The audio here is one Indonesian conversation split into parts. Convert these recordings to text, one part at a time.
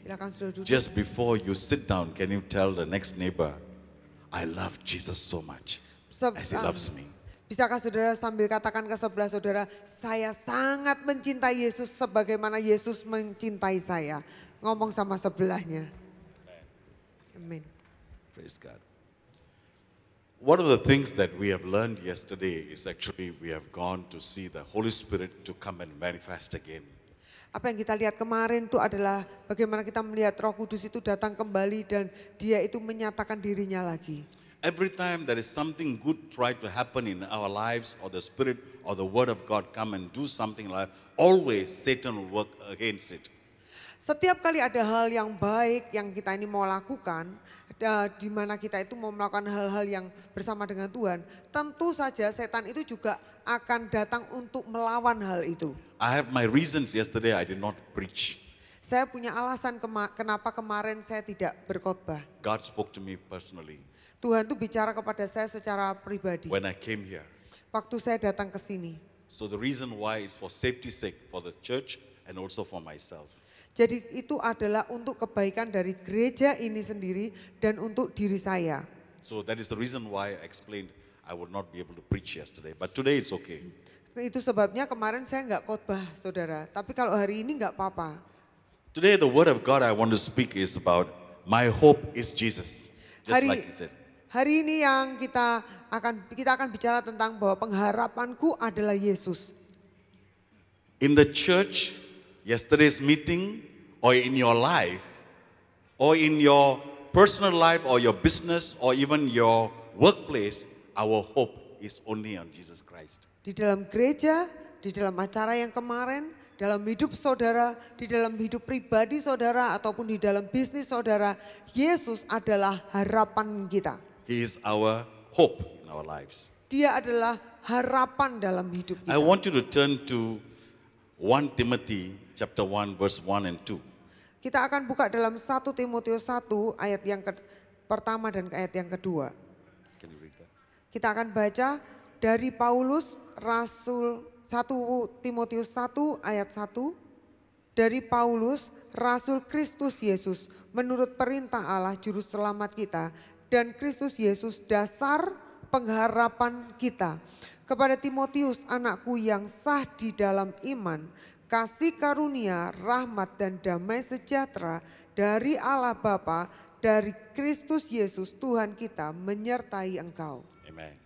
Silakan sudah duduk. Just before you sit down, can you tell the next neighbor, I love Jesus so much as he loves me. Bisakah saudara sambil katakan ke sebelah saudara, saya sangat mencintai Yesus sebagaimana Yesus mencintai saya. Ngomong sama sebelahnya. Amin. Praise God. One of the things that we have learned yesterday is actually we have gone to see the Holy Spirit to come and manifest again. Apa yang kita lihat kemarin itu adalah bagaimana kita melihat Roh Kudus itu datang kembali dan dia itu menyatakan dirinya lagi. Every time there is something good try to happen in our lives or the Spirit or the Word of God come and do something like, always Satan will work against it. Setiap kali ada hal yang baik yang kita ini mau lakukan, di mana kita itu mau melakukan hal-hal yang bersama dengan Tuhan, tentu saja setan itu juga akan datang untuk melawan hal itu. I have my reasons yesterday I did not preach. Saya punya alasan kenapa kemarin saya tidak berkhotbah. God spoke to me personally Tuhan tuh bicara kepada saya secara pribadi. when I came here. Waktu saya datang ke sini. So the reason why is for safety's sake, for the church and also for myself. Jadi itu adalah untuk kebaikan dari gereja ini sendiri dan untuk diri saya. So that is the reason why I explained I would not be able to preach yesterday. But today it's okay. Itu sebabnya kemarin saya nggak khotbah saudara. Tapi kalau hari ini nggak apa-apa. Today the word of God I want to speak is about my hope is Jesus. Just like he said. Hari ini yang kita akan bicara tentang bahwa pengharapanku adalah Yesus. In the church, yesterday's meeting, or in your life, or in your personal life, or your business, or even your workplace, our hope is only on Jesus Christ. Di dalam gereja, di dalam acara yang kemarin, dalam hidup saudara, di dalam hidup pribadi saudara, ataupun di dalam bisnis saudara, Yesus adalah harapan kita. He is our hope in our lives. Dia adalah harapan dalam hidup kita. I want you to turn to 1 Timothy chapter 1 verse 1 and 2. Kita akan buka dalam 1 Timotius 1 ayat yang pertama dan ayat yang kedua. Can you read that? Kita akan baca dari Paulus Rasul 1 Timotius 1 ayat 1. Dari Paulus Rasul Kristus Yesus menurut perintah Allah juru selamat kita dan Kristus Yesus dasar pengharapan kita. Kepada Timotius anakku yang sah di dalam iman, kasih karunia, rahmat dan damai sejahtera dari Allah Bapa, dari Kristus Yesus Tuhan kita menyertai engkau. Amen.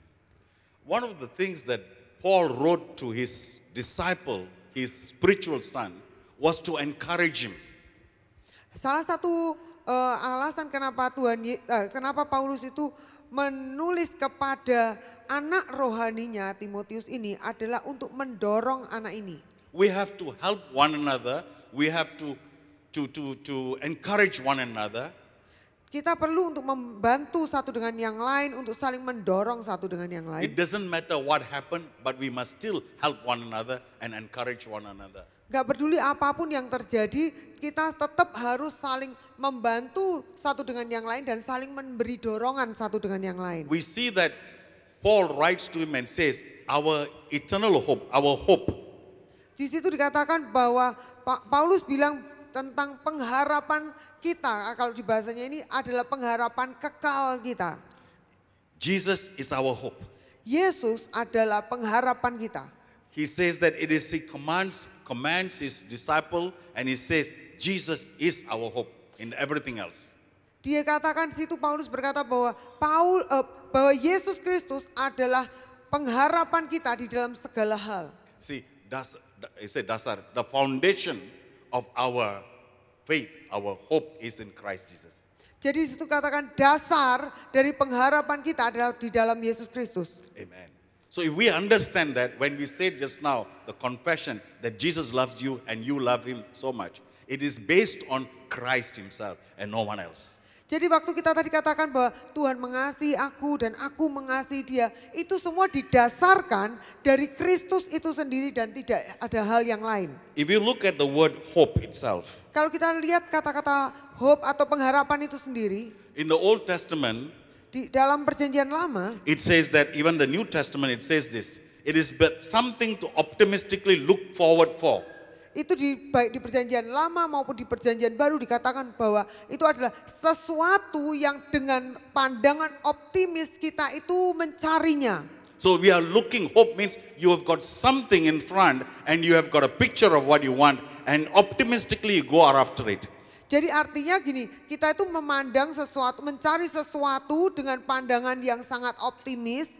One of the things that Paul wrote to his disciple, his spiritual son, was to encourage him. Salah satu alasan kenapa Paulus itu menulis kepada anak rohaninya Timotius ini adalah untuk mendorong anak ini. We have to help one another. We have to encourage one another. Kita perlu untuk membantu satu dengan yang lain, untuk saling mendorong satu dengan yang lain. It doesn't matter what happened, but we must still help one another and encourage one another. Gak peduli apapun yang terjadi, kita tetap harus saling membantu satu dengan yang lain dan saling memberi dorongan satu dengan yang lain. We see that Paul writes to him and says, our eternal hope, our hope. Di situ dikatakan bahwa Paulus bilang tentang pengharapan kita, kalau di bahasanya ini adalah pengharapan kekal kita. Jesus is our hope. Yesus adalah pengharapan kita. He says that it is he commands his disciple and he says Jesus is our hope in everything else. Dia katakan di situ Paulus berkata bahwa Yesus Kristus adalah pengharapan kita di dalam segala hal. See, dasar, the foundation of our faith, our hope is in Christ Jesus. Jadi di situ katakan dasar dari pengharapan kita adalah di dalam Yesus Kristus. Amen. So if we understand that when we said just now the confession that Jesus loves you and you love him so much, it is based on Christ himself and no one else. Jadi waktu kita tadi katakan bahwa Tuhan mengasihi aku dan aku mengasihi dia, itu semua didasarkan dari Kristus itu sendiri dan tidak ada hal yang lain. If you look at the word hope itself. Kalau kita lihat kata-kata hope atau pengharapan itu sendiri. In the Old Testament. Di dalam perjanjian lama. It says that even the New Testament it says this. It is but something to optimistically look forward for. itu baik di perjanjian lama maupun di perjanjian baru dikatakan bahwa itu adalah sesuatu yang dengan pandangan optimis kita itu mencarinya. So we are looking, hope means you have got something in front and you have got a picture of what you want and optimistically you go after it. Jadi artinya gini, kita itu memandang sesuatu, mencari sesuatu dengan pandangan yang sangat optimis,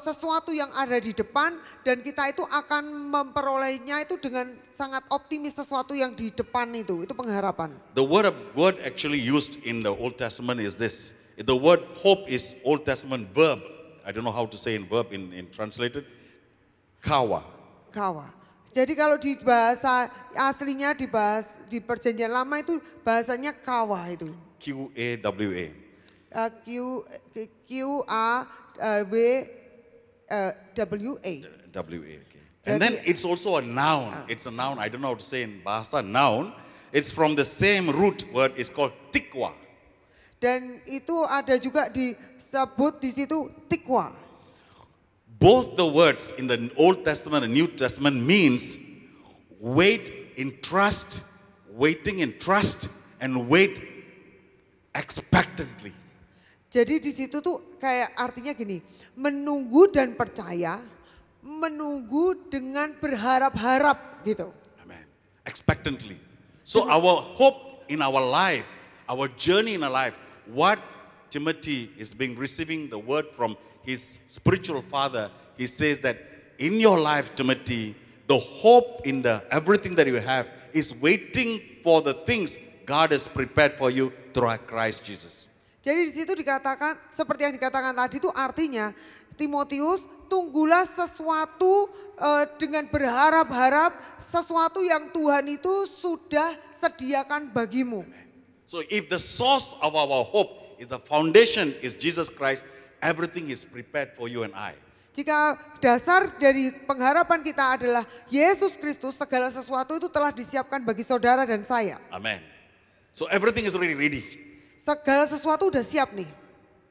sesuatu yang ada di depan dan kita itu akan memperolehnya itu dengan sangat optimis sesuatu yang di depan itu pengharapan. The word actually used in the Old Testament is this. The word hope is Old Testament verb. I don't know how to say in verb in translated. Kawa. Kawa. Jadi kalau di bahasa aslinya di perjanjian lama itu bahasanya kawa itu. Q-A-W-A. Q-A-W-A. W-A, okay. And then it's also a noun. It's a noun. I don't know how to say in bahasa noun. It's from the same root word. It's called tikwa. Dan itu ada juga disebut di situ tikwa. Both the words in the Old Testament and New Testament means wait in trust, waiting in trust, and wait expectantly. Jadi di situ tuh kayak artinya gini, menunggu dan percaya, menunggu dengan berharap-harap gitu. Amen. Expectantly. So our hope in our life, our journey in our life, what Timothy is receiving the word from his spiritual father, he says that in your life, Timothy, the hope in everything that you have is waiting for the things God has prepared for you through Christ Jesus. Jadi di situ dikatakan, seperti yang dikatakan tadi itu artinya, Timotius, tunggulah sesuatu dengan berharap-harap, sesuatu yang Tuhan itu sudah sediakan bagimu. So if the source of our hope is the foundation is Jesus Christ, everything is prepared for you and I. Jika dasar dari pengharapan kita adalah Yesus Kristus, segala sesuatu itu telah disiapkan bagi saudara dan saya. Amen. So everything is already ready. Segala sesuatu udah siap nih.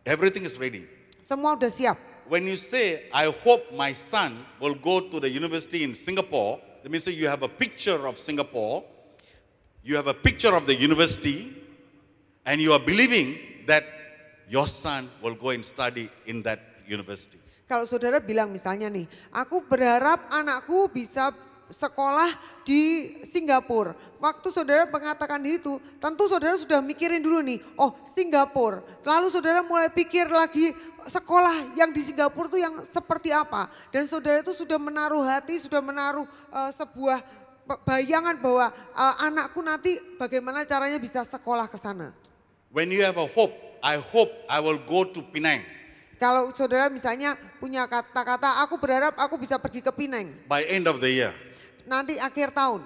Everything is ready. Semua udah siap. When you say, I hope my son will go to the university in Singapore, that means you have a picture of Singapore, you have a picture of the university, and you are believing that your son will go and study in that university. Kalau saudara bilang misalnya nih, aku berharap anakku bisa sekolah di Singapura. Waktu saudara mengatakan itu, tentu saudara sudah mikirin dulu nih, oh Singapura. Lalu saudara mulai pikir lagi sekolah yang di Singapura itu yang seperti apa. Dan saudara itu sudah menaruh hati, sudah menaruh sebuah bayangan bahwa anakku nanti bagaimana caranya bisa sekolah ke sana. When you have a hope, I hope I will go to Penang. Kalau saudara misalnya punya kata-kata, aku berharap aku bisa pergi ke Penang. By end of the year. Nanti akhir tahun.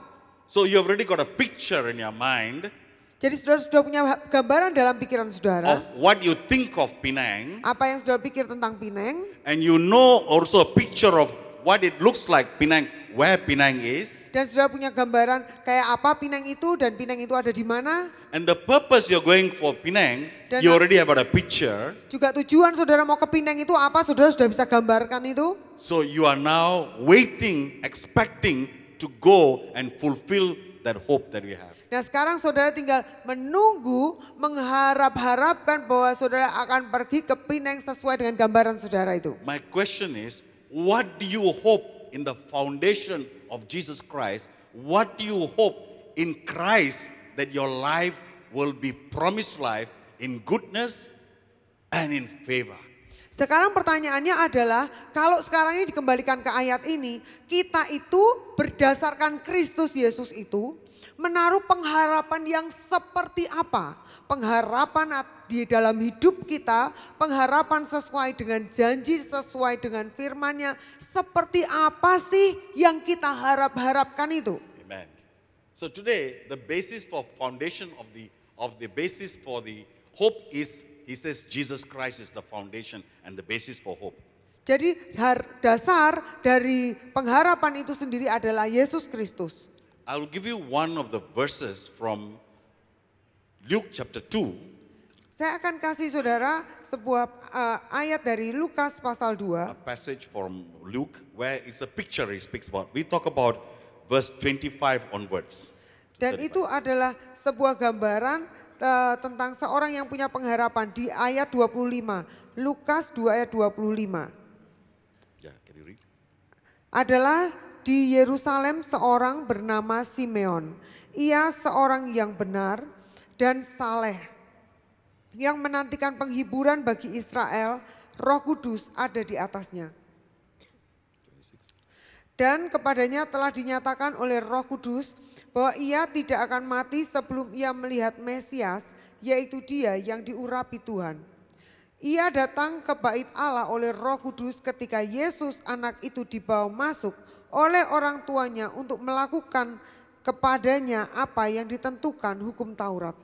So you already got a picture in your mind. Jadi saudara sudah punya gambaran dalam pikiran saudara. Of what you think of Penang. Apa yang saudara pikir tentang Penang. And you know also a picture of what it looks like Penang, where Penang is. Dan saudara punya gambaran kayak apa Penang itu dan Penang itu ada di mana. And the purpose you're going for Penang, you already have got a picture. Juga tujuan saudara mau ke Penang itu apa, saudara sudah bisa gambarkan itu. So you are now waiting, expecting to go and fulfill that hope that we have. Nah sekarang saudara tinggal menunggu, mengharap-harapkan bahwa saudara akan pergi ke Penang sesuai dengan gambaran saudara itu. My question is, what do you hope in the foundation of Jesus Christ? What do you hope in Christ that your life will be promised life in goodness and in favor? Sekarang pertanyaannya adalah, kalau sekarang ini dikembalikan ke ayat ini, kita itu berdasarkan Kristus Yesus itu menaruh pengharapan yang seperti apa? Pengharapan di dalam hidup kita, pengharapan sesuai dengan janji, sesuai dengan firman-Nya, seperti apa sih yang kita harap-harapkan itu? Amen. So today the basis for foundation of the basis for the hope is, he says Jesus Christ is the foundation and the basis for hope. Jadi dasar dari pengharapan itu sendiri adalah Yesus Kristus. I will give you one of the verses from Luke chapter 2. Saya akan kasih saudara sebuah ayat dari Lukas pasal 2. A passage from Luke where it's a picture he speaks about. We talk about verse 25 onwards. Dan itu adalah sebuah gambaran tentang seorang yang punya pengharapan di ayat 25. Lukas 2 ayat 25. Yeah, can you read? Adalah di Yerusalem seorang bernama Simeon. Ia seorang yang benar dan saleh, yang menantikan penghiburan bagi Israel. Roh Kudus ada di atasnya. Dan kepadanya telah dinyatakan oleh Roh Kudus bahwa ia tidak akan mati sebelum ia melihat Mesias, yaitu Dia yang diurapi Tuhan. Ia datang ke bait Allah oleh Roh Kudus ketika Yesus anak itu dibawa masuk oleh orang tuanya untuk melakukan kepadanya apa yang ditentukan hukum Taurat.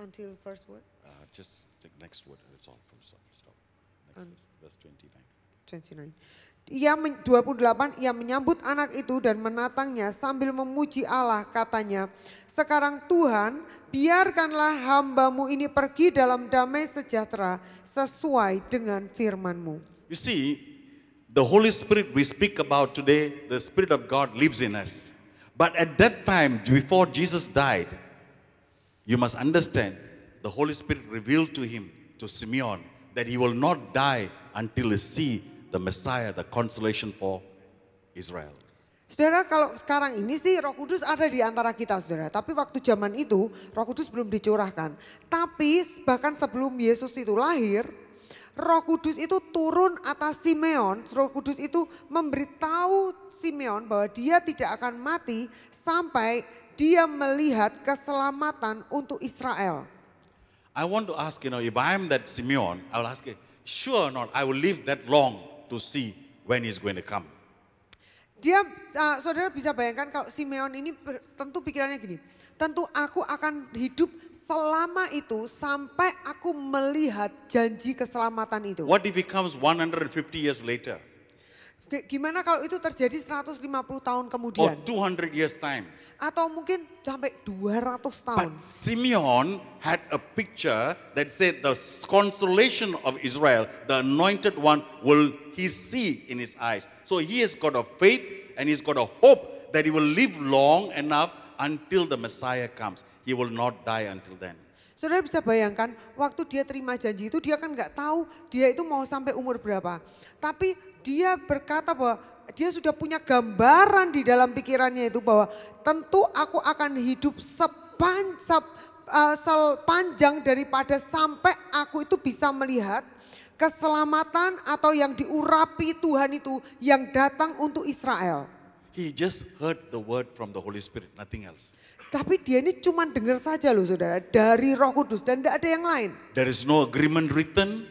Until first word. Just take next word. That's all. Stop. Next verse 29. 29. 28, ia menyambut anak itu dan menatangnya sambil memuji Allah, katanya, sekarang Tuhan, biarkanlah hambamu ini pergi dalam damai sejahtera sesuai dengan firman-Mu. You see, the Holy Spirit we speak about today, the Spirit of God lives in us. But at that time, before Jesus died, you must understand, the Holy Spirit revealed to him, to Simeon, that he will not die until he see the Messiah, the consolation for Israel. Saudara, kalau sekarang ini sih Roh Kudus ada di antara kita, saudara. Tapi waktu zaman itu Roh Kudus belum dicurahkan. Tapi bahkan sebelum Yesus itu lahir, Roh Kudus itu turun atas Simeon. Roh Kudus itu memberitahu Simeon bahwa dia tidak akan mati sampai dia melihat keselamatan untuk Israel. I want to ask, if I am that Simeon, I will ask, sure or not, I will live that long to see when he's going to come. Saudara bisa bayangkan kalau Simeon ini tentu pikirannya gini, tentu aku akan hidup selama itu sampai aku melihat janji keselamatan itu. What if he comes 150 years later? Gimana kalau itu terjadi 150 tahun Or kemudian? 200 years time? Atau mungkin sampai 200 tahun. But Simeon had a picture that said the consolation of Israel, the anointed one, will he see in his eyes. So he has got a faith and he's got a hope that he will live long enough until the Messiah comes. He will not die until then. Saudara bisa bayangkan waktu dia terima janji itu dia kan nggak tahu dia itu mau sampai umur berapa. Tapi dia berkata bahwa dia sudah punya gambaran di dalam pikirannya itu bahwa tentu aku akan hidup sepanjang daripada sampai aku itu bisa melihat keselamatan atau yang diurapi Tuhan itu yang datang untuk Israel. He just heard the word from the Holy Spirit, nothing else. Tapi dia ini cuma dengar saja loh saudara dari Roh Kudus dan tidak ada yang lain. There is no agreement written.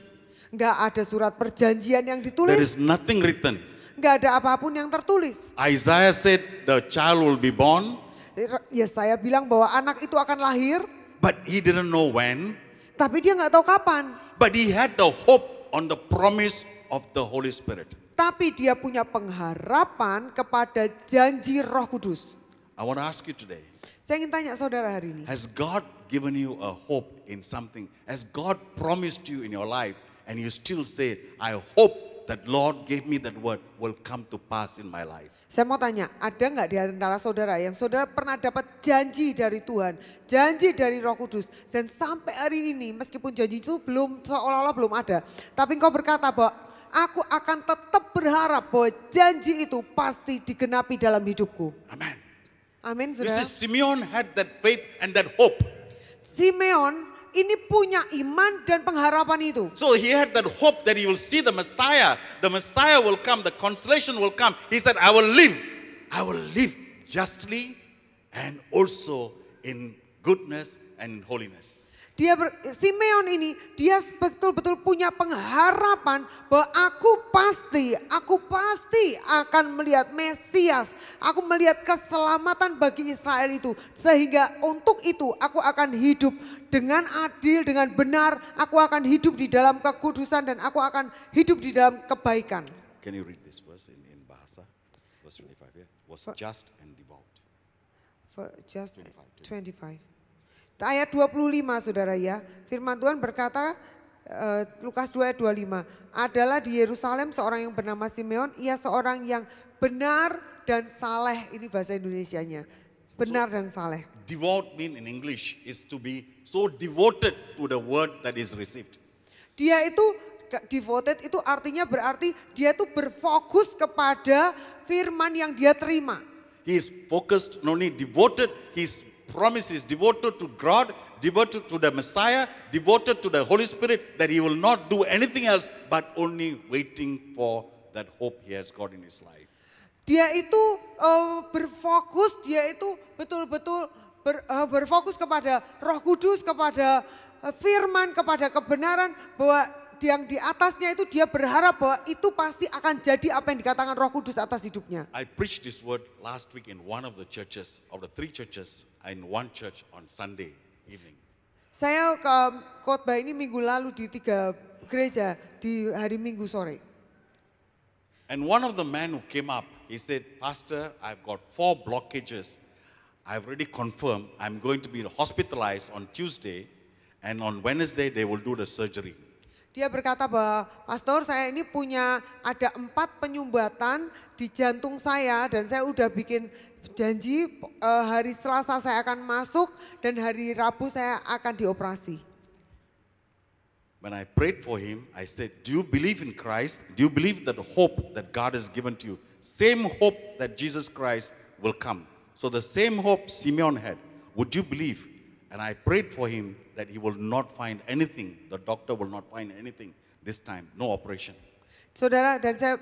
Enggak ada surat perjanjian yang ditulis. There is nothing written. Enggak ada apapun yang tertulis. Isaiah said the child will be born. Ya saya bilang bahwa anak itu akan lahir. But he didn't know when. Tapi dia nggak tahu kapan. But he had the hope on the promise of the Holy Spirit. Tapi dia punya pengharapan kepada janji Roh Kudus. I want to ask you today. Saya ingin tanya saudara hari ini. Has God given you a hope in something? Has God promised you in your life and you still say, I hope that Lord gave me that word will come to pass in my life? Saya mau tanya, ada nggak di antara saudara yang saudara pernah dapat janji dari Tuhan, janji dari Roh Kudus, dan sampai hari ini meskipun janji itu belum seolah-olah belum ada, tapi engkau berkata bahwa aku akan tetap berharap bahwa janji itu pasti digenapi dalam hidupku. Amen. Amin, You saudara. see, Simeon had that faith and that hope. Simeon ini punya iman dan pengharapan itu. So he had that hope that he will see the Messiah. The Messiah will come, the consolation will come. He said, I will live justly and also in goodness and in holiness. Simeon ini dia betul-betul punya pengharapan bahwa aku pasti akan melihat Mesias. Aku melihat keselamatan bagi Israel itu. Sehingga untuk itu aku akan hidup dengan adil, dengan benar. Aku akan hidup di dalam kekudusan dan aku akan hidup di dalam kebaikan. Can you read this verse in Bahasa? Verse 25, yeah? Was just and devout. Just 25. Ayat 25 saudara ya, firman Tuhan berkata, Lukas 2 ayat 25, adalah di Yerusalem seorang yang bernama Simeon, ia seorang yang benar dan saleh, ini bahasa Indonesianya. Benar dan saleh. Devout mean in English is to be so devoted to the word that is received. Dia itu devoted itu artinya berarti dia itu berfokus kepada firman yang dia terima. He is focused, not only devoted, his promise is devoted to God, devoted to the Messiah, devoted to the Holy Spirit, that he will not do anything else but only waiting for that hope he has got in his life. Dia itu berfokus, dia itu betul-betul berfokus kepada Roh Kudus, kepada firman, kepada kebenaran, bahwa yang di atasnya itu dia berharap bahwa itu pasti akan jadi apa yang dikatakan Roh Kudus atas hidupnya. I preached this word last week in one of the churches, of the 3 churches, in one church on Sunday evening. Saya khotbah ini minggu lalu di 3 gereja di hari Minggu sore. And one of the men who came up, he said, Pastor, I've got 4 blockages. I've already confirmed I'm going to be hospitalized on Tuesday, and on Wednesday they will do the surgery. Dia berkata bahwa, Pastor, saya ini punya ada 4 penyumbatan di jantung saya dan saya udah bikin janji hari Selasa saya akan masuk dan hari Rabu saya akan dioperasi. When I prayed for him, I said, do you believe in Christ? Do you believe that the hope that God has given to you, same hope that Jesus Christ will come? So the same hope Simeon had, would you believe? And I prayed for him that he will not find anything, the doctor will not find anything this time, no operation. Saudara, dan saya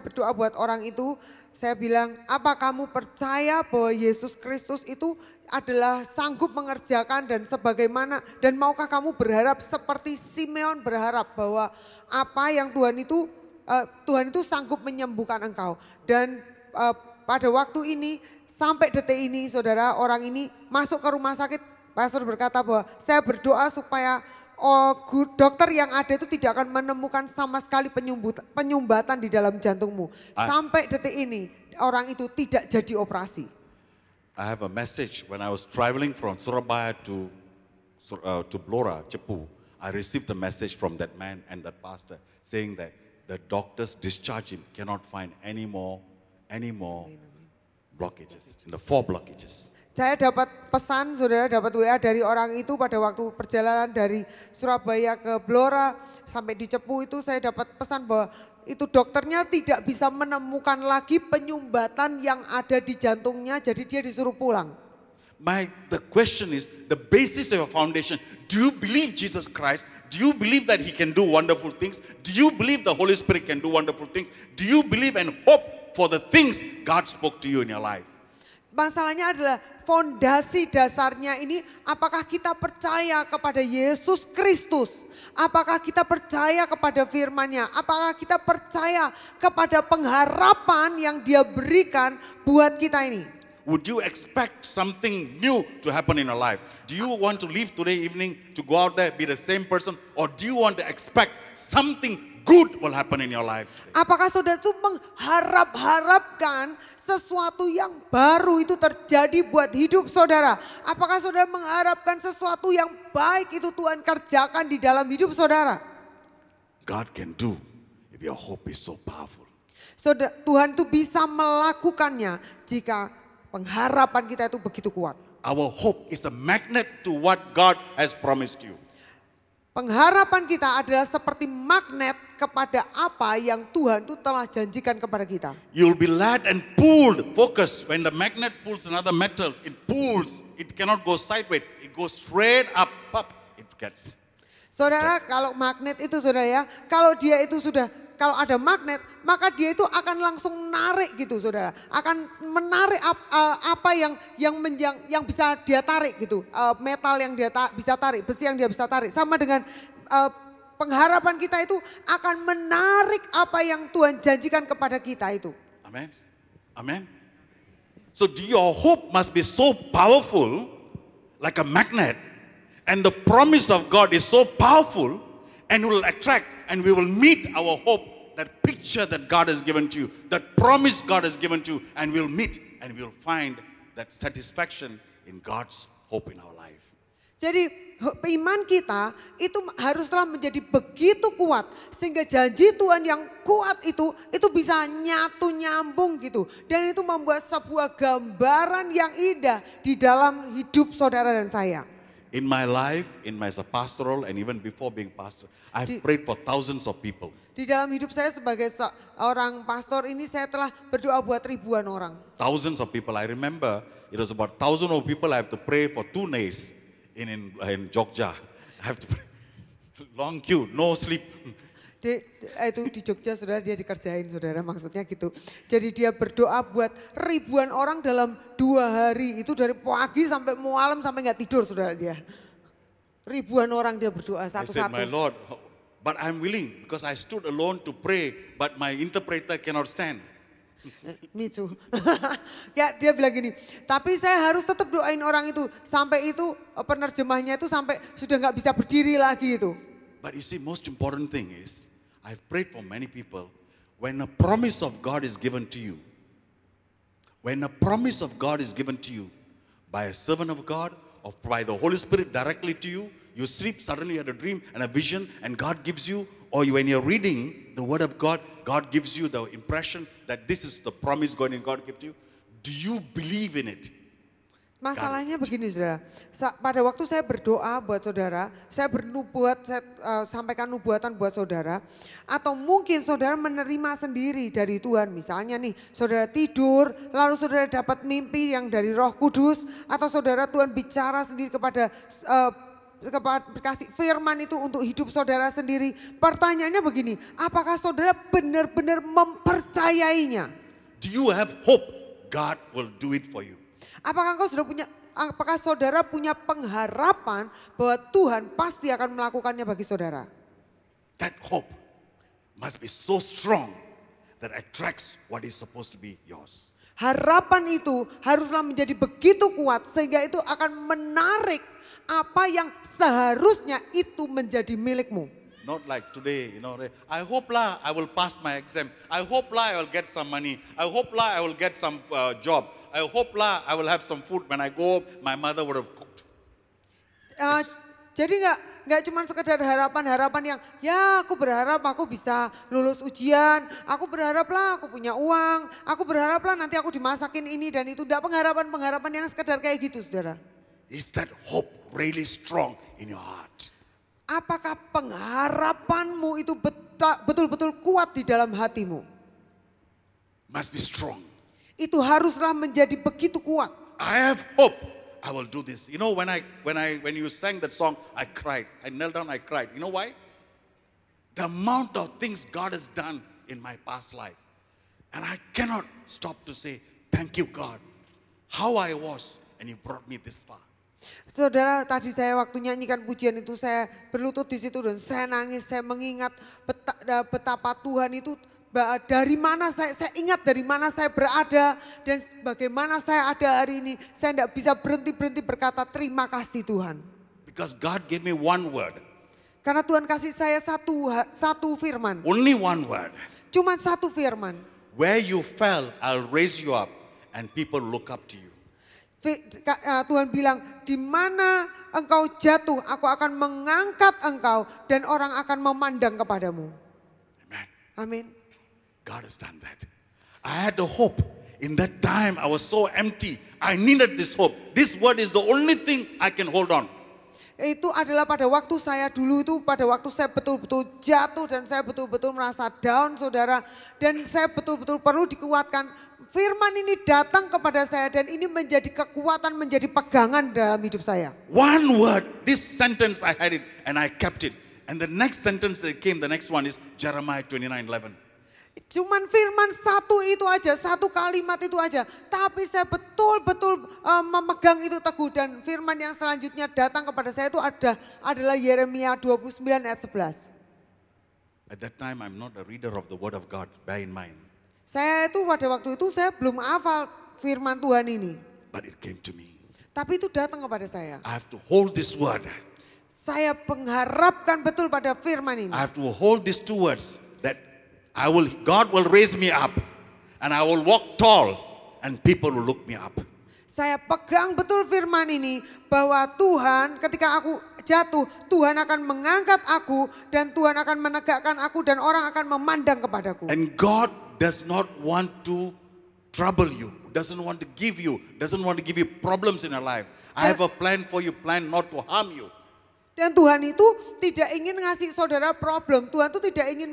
berdoa buat orang itu, saya bilang, apa kamu percaya bahwa Yesus Kristus itu adalah sanggup mengerjakan dan sebagaimana, dan maukah kamu berharap seperti Simeon berharap bahwa apa yang Tuhan itu sanggup menyembuhkan engkau. Dan pada waktu ini, sampai detik ini saudara, orang ini masuk ke rumah sakit, pastor berkata bahwa saya berdoa supaya dokter yang ada itu tidak akan menemukan sama sekali penyumbatan di dalam jantungmu. Sampai detik ini orang itu tidak jadi operasi. I have a message when I was traveling from Surabaya to Blora, Cepu. I received a message from that man and that pastor saying that the doctors discharged him, cannot find any more blockages, in the 4 blockages. Saya dapat pesan, saudara dapat WA dari orang itu pada waktu perjalanan dari Surabaya ke Blora sampai di Cepu itu saya dapat pesan bahwa itu dokternya tidak bisa menemukan lagi penyumbatan yang ada di jantungnya, jadi dia disuruh pulang. The question is, the basis of your foundation, do you believe Jesus Christ? Do you believe that he can do wonderful things? Do you believe the Holy Spirit can do wonderful things? Do you believe and hope for the things God spoke to you in your life? Masalahnya adalah fondasi dasarnya ini, apakah kita percaya kepada Yesus Kristus? Apakah kita percaya kepada firman-Nya? Apakah kita percaya kepada pengharapan yang Dia berikan buat kita ini? Would you expect something new to happen in your life? Do you want to leave today evening to go out there, be the same person? Or do you want to expect something good will happen in your life? Apakah saudara itu mengharap-harapkan sesuatu yang baru itu terjadi buat hidup saudara? Apakah saudara mengharapkan sesuatu yang baik itu Tuhan kerjakan di dalam hidup saudara? God can do if your hope is so powerful. Saudara, Tuhan itu bisa melakukannya jika pengharapan kita itu begitu kuat. Our hope is a magnet to what God has promised you. Pengharapan kita adalah seperti magnet kepada apa yang Tuhan itu telah janjikan kepada kita. You'll be led and pulled. Focus. When the magnet pulls another metal, it pulls. It cannot go sideways. It goes straight up. It gets. Saudara, kalau magnet itu saudara ya, kalau ada magnet, maka dia itu akan langsung narik gitu saudara. Akan menarik apa yang bisa dia tarik gitu. Metal yang dia bisa tarik, besi yang dia bisa tarik. Sama dengan pengharapan kita itu akan menarik apa yang Tuhan janjikan kepada kita itu. Amen. Amen. So your hope must be so powerful like a magnet. And the promise of God is so powerful and will attract and we will meet our hope, that picture that God has given to you, that promise God has given to you, and we'll meet and we'll find that satisfaction in God's hope in our life. Jadi iman kita itu haruslah menjadi begitu kuat sehingga janji Tuhan yang kuat itu bisa nyambung gitu. Dan itu membuat sebuah gambaran yang indah di dalam hidup saudara dan saya. In my life, in my pastoral and even before being pastor, I've prayed for thousands of people. Di dalam hidup saya sebagai seorang pastor ini saya telah berdoa buat ribuan orang. Thousands of people. I remember it was about 1,000 of people I have to pray for 2 days in Jogja. I have to pray. Long queue, no sleep. Itu di Jogja saudara, dia dikerjain saudara, maksudnya gitu. Jadi dia berdoa buat ribuan orang dalam 2 hari. Itu dari pagi sampai malam sampai gak tidur saudara dia. Ribuan orang dia berdoa satu-satu. I said, my Lord, but I'm willing because I stood alone to pray, but my interpreter cannot stand. Me too. Ya dia bilang gini, tapi saya harus tetap doain orang itu. Sampai itu penerjemahnya itu sampai sudah gak bisa berdiri lagi itu. But you see, most important thing is, I've prayed for many people. When a promise of God is given to you, when a promise of God is given to you by a servant of God or by the Holy Spirit directly to you, you sleep, suddenly you had a dream and a vision and God gives you, or when you're reading the word of God, God gives you the impression that this is the promise God gives you. Do you believe in it? Masalahnya begini saudara, pada waktu saya berdoa buat saudara, saya bernubuat, saya sampaikan nubuatan buat saudara. Atau mungkin saudara menerima sendiri dari Tuhan. Misalnya nih saudara tidur, lalu saudara dapat mimpi yang dari Roh Kudus. Atau saudara Tuhan bicara sendiri kepada kasih firman itu untuk hidup saudara sendiri. Pertanyaannya begini, apakah saudara benar-benar mempercayainya? Do you have hope God will do it for you? Apakah saudara punya pengharapan bahwa Tuhan pasti akan melakukannya bagi saudara? That hope must be so strong that attracts what is supposed to be yours. Harapan itu haruslah menjadi begitu kuat sehingga itu akan menarik apa yang seharusnya itu menjadi milikmu. Not like today, I hope lah I will pass my exam. I hope lah I will get some money. I hope lah I will get some job. I hope lah I will have some food when I go home. My mother would have cooked. Jadi nggak cuma sekedar harapan-harapan yang ya aku berharap aku bisa lulus ujian, aku berharap lah aku punya uang, aku berharap lah nanti aku dimasakin ini dan itu. Enggak pengharapan-pengharapan yang sekedar kayak gitu saudara. Is that hope really strong in your heart? Apakah pengharapanmu itu betul-betul kuat di dalam hatimu? Must be strong. Itu haruslah menjadi begitu kuat. I have hope. I will do this. When you sang that song, I cried. I knelt down, I cried. You know why? The amount of things God has done in my past life. And I cannot stop to say, thank you God. How I was and you brought me this far. Saudara, tadi saya waktu nyanyikan pujian itu saya berlutut di situ dan saya nangis, saya mengingat betapa Tuhan itu dari mana saya ingat dari mana saya berada dan bagaimana saya ada hari ini. Saya tidak bisa berhenti berkata terima kasih Tuhan. Because God gave me one word. Karena Tuhan kasih saya satu firman. Only one word. Cuma satu firman. Where you fell, I'll raise you up and people look up to you. Tuhan bilang, di mana engkau jatuh, aku akan mengangkat engkau dan orang akan memandang kepadamu. Amen. Amin. God has done that. I had the hope. In that time I was so empty. I needed this hope. This word is the only thing I can hold on. Itu adalah pada waktu saya dulu itu, pada waktu saya betul-betul jatuh dan saya betul-betul merasa down saudara. Dan saya betul-betul perlu dikuatkan. Firman ini datang kepada saya dan ini menjadi kekuatan, menjadi pegangan dalam hidup saya. One word, this sentence I had it and I kept it. And the next sentence that came, the next one is Jeremiah 29:11. Cuman firman satu itu aja, satu kalimat itu aja. Tapi saya betul-betul memegang itu teguh dan firman yang selanjutnya datang kepada saya itu adalah Yeremia 29 ayat 11. At that time I'm not a reader of the word of God, bear in mind. Saya itu pada waktu itu saya belum hafal firman Tuhan ini. But it came to me. Tapi itu datang kepada saya. I have to hold this word. Saya mengharapkan betul pada firman ini. I have to hold these two words that God will raise me up and I will walk tall and people will look me up. Saya pegang betul firman ini bahwa Tuhan ketika aku jatuh, Tuhan akan mengangkat aku dan Tuhan akan menegakkan aku dan orang akan memandang kepadaku. And God does not want to trouble you, doesn't want to give you problems in your life. I have a plan for you, plan not to harm you. Dan Tuhan itu tidak ingin ngasih saudara problem. Tuhan itu tidak ingin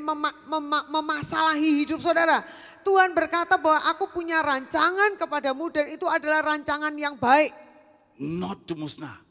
memasalahi hidup saudara. Tuhan berkata bahwa aku punya rancangan kepadamu dan itu adalah rancangan yang baik. Not to musnah.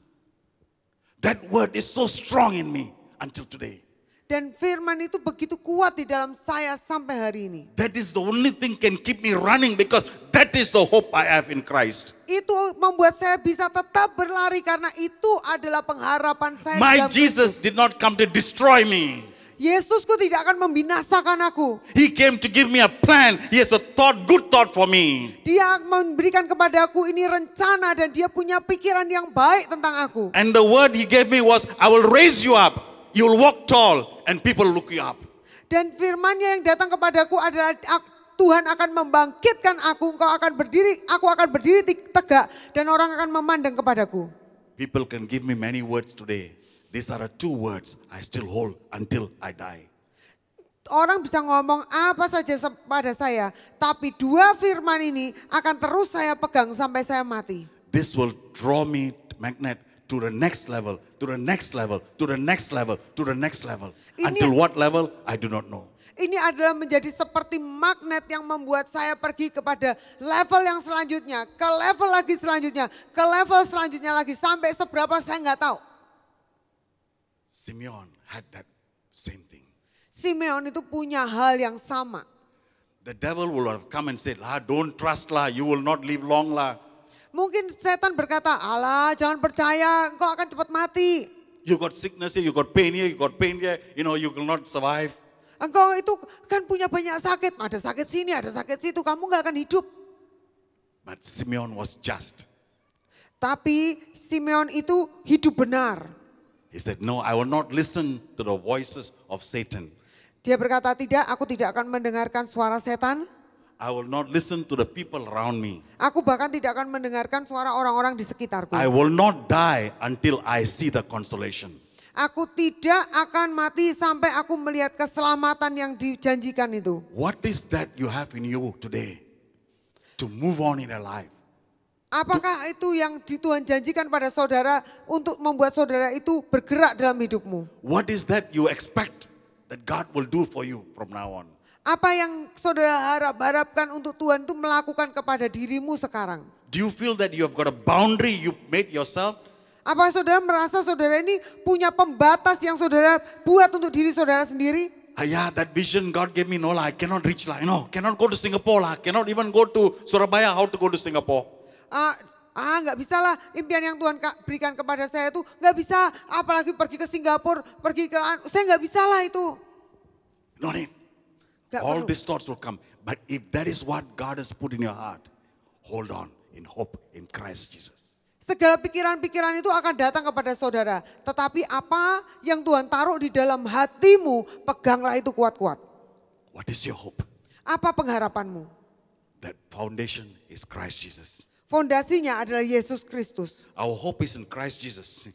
That word is so strong in me until today. Dan firman itu begitu kuat di dalam saya sampai hari ini. That is the only thing can keep me running because that is the hope I have in Christ. Itu membuat saya bisa tetap berlari karena itu adalah pengharapan saya. My Jesus did not come to destroy me. Yesusku tidak akan membinasakan aku. He came to give me a plan. He has a thought, good thought for me. Dia memberikan kepadaku ini rencana dan dia punya pikiran yang baik tentang aku. And the word he gave me was, I will raise you up. You will walk tall and people look you up. Dan firman-Nya yang datang kepadaku adalah Tuhan akan membangkitkan aku, aku akan berdiri tegak dan orang akan memandang kepadaku. People can give me many words today. These are the 2 words I still hold until I die. Orang bisa ngomong apa saja pada saya, tapi 2 firman ini akan terus saya pegang sampai saya mati. This will draw me magnet to the next level, to the next level, to the next level, to the next level. Until what level, I do not know. Ini adalah menjadi seperti magnet yang membuat saya pergi kepada level yang selanjutnya, ke level lagi selanjutnya, ke level selanjutnya lagi, sampai seberapa saya nggak tahu. Simeon had that same thing. Simeon itu punya hal yang sama. The devil will have come and said, don't trust lah, you will not live long lah. Mungkin setan berkata, alah jangan percaya, engkau akan cepat mati. You got sickness here, you got pain here, you got pain here, you will not survive. Engkau itu kan punya banyak sakit, ada sakit sini, ada sakit situ, kamu gak akan hidup. But Simeon was just. Tapi Simeon itu hidup benar. He said, no, I will not listen to the voices of Satan. Dia berkata, tidak, aku tidak akan mendengarkan suara setan. I will not listen to the people around me. Aku bahkan tidak akan mendengarkan suara orang-orang di sekitarku. I will not die until I see the consolation. Aku tidak akan mati sampai aku melihat keselamatan yang dijanjikan itu. What is that you have in you today to move on in your life? Apakah itu yang Tuhan janjikan pada saudara untuk membuat saudara itu bergerak dalam hidupmu? What is that you expect that God will do for you from now on? Apa yang saudara harapkan untuk Tuhan itu melakukan kepada dirimu sekarang? Do you feel that you have got a boundary you made yourself? Apa saudara merasa saudara ini punya pembatas yang saudara buat untuk diri saudara sendiri? Yeah, that vision God gave me, no lah, I cannot reach lah, cannot go to Singapore lah, cannot even go to Surabaya, how to go to Singapore? Nggak bisa lah, impian yang Tuhan berikan kepada saya itu nggak bisa, apalagi pergi ke Singapura, saya nggak bisa lah itu. No need. All these thoughts will come. But if that is what God has put in your heart, hold on in hope in Christ Jesus. Segala pikiran-pikiran itu akan datang kepada saudara. Tetapi apa yang Tuhan taruh di dalam hatimu, peganglah itu kuat-kuat. What is your hope? Apa pengharapanmu? That foundation is Christ Jesus. Fondasinya adalah Yesus Kristus. Our hope is in Christ Jesus.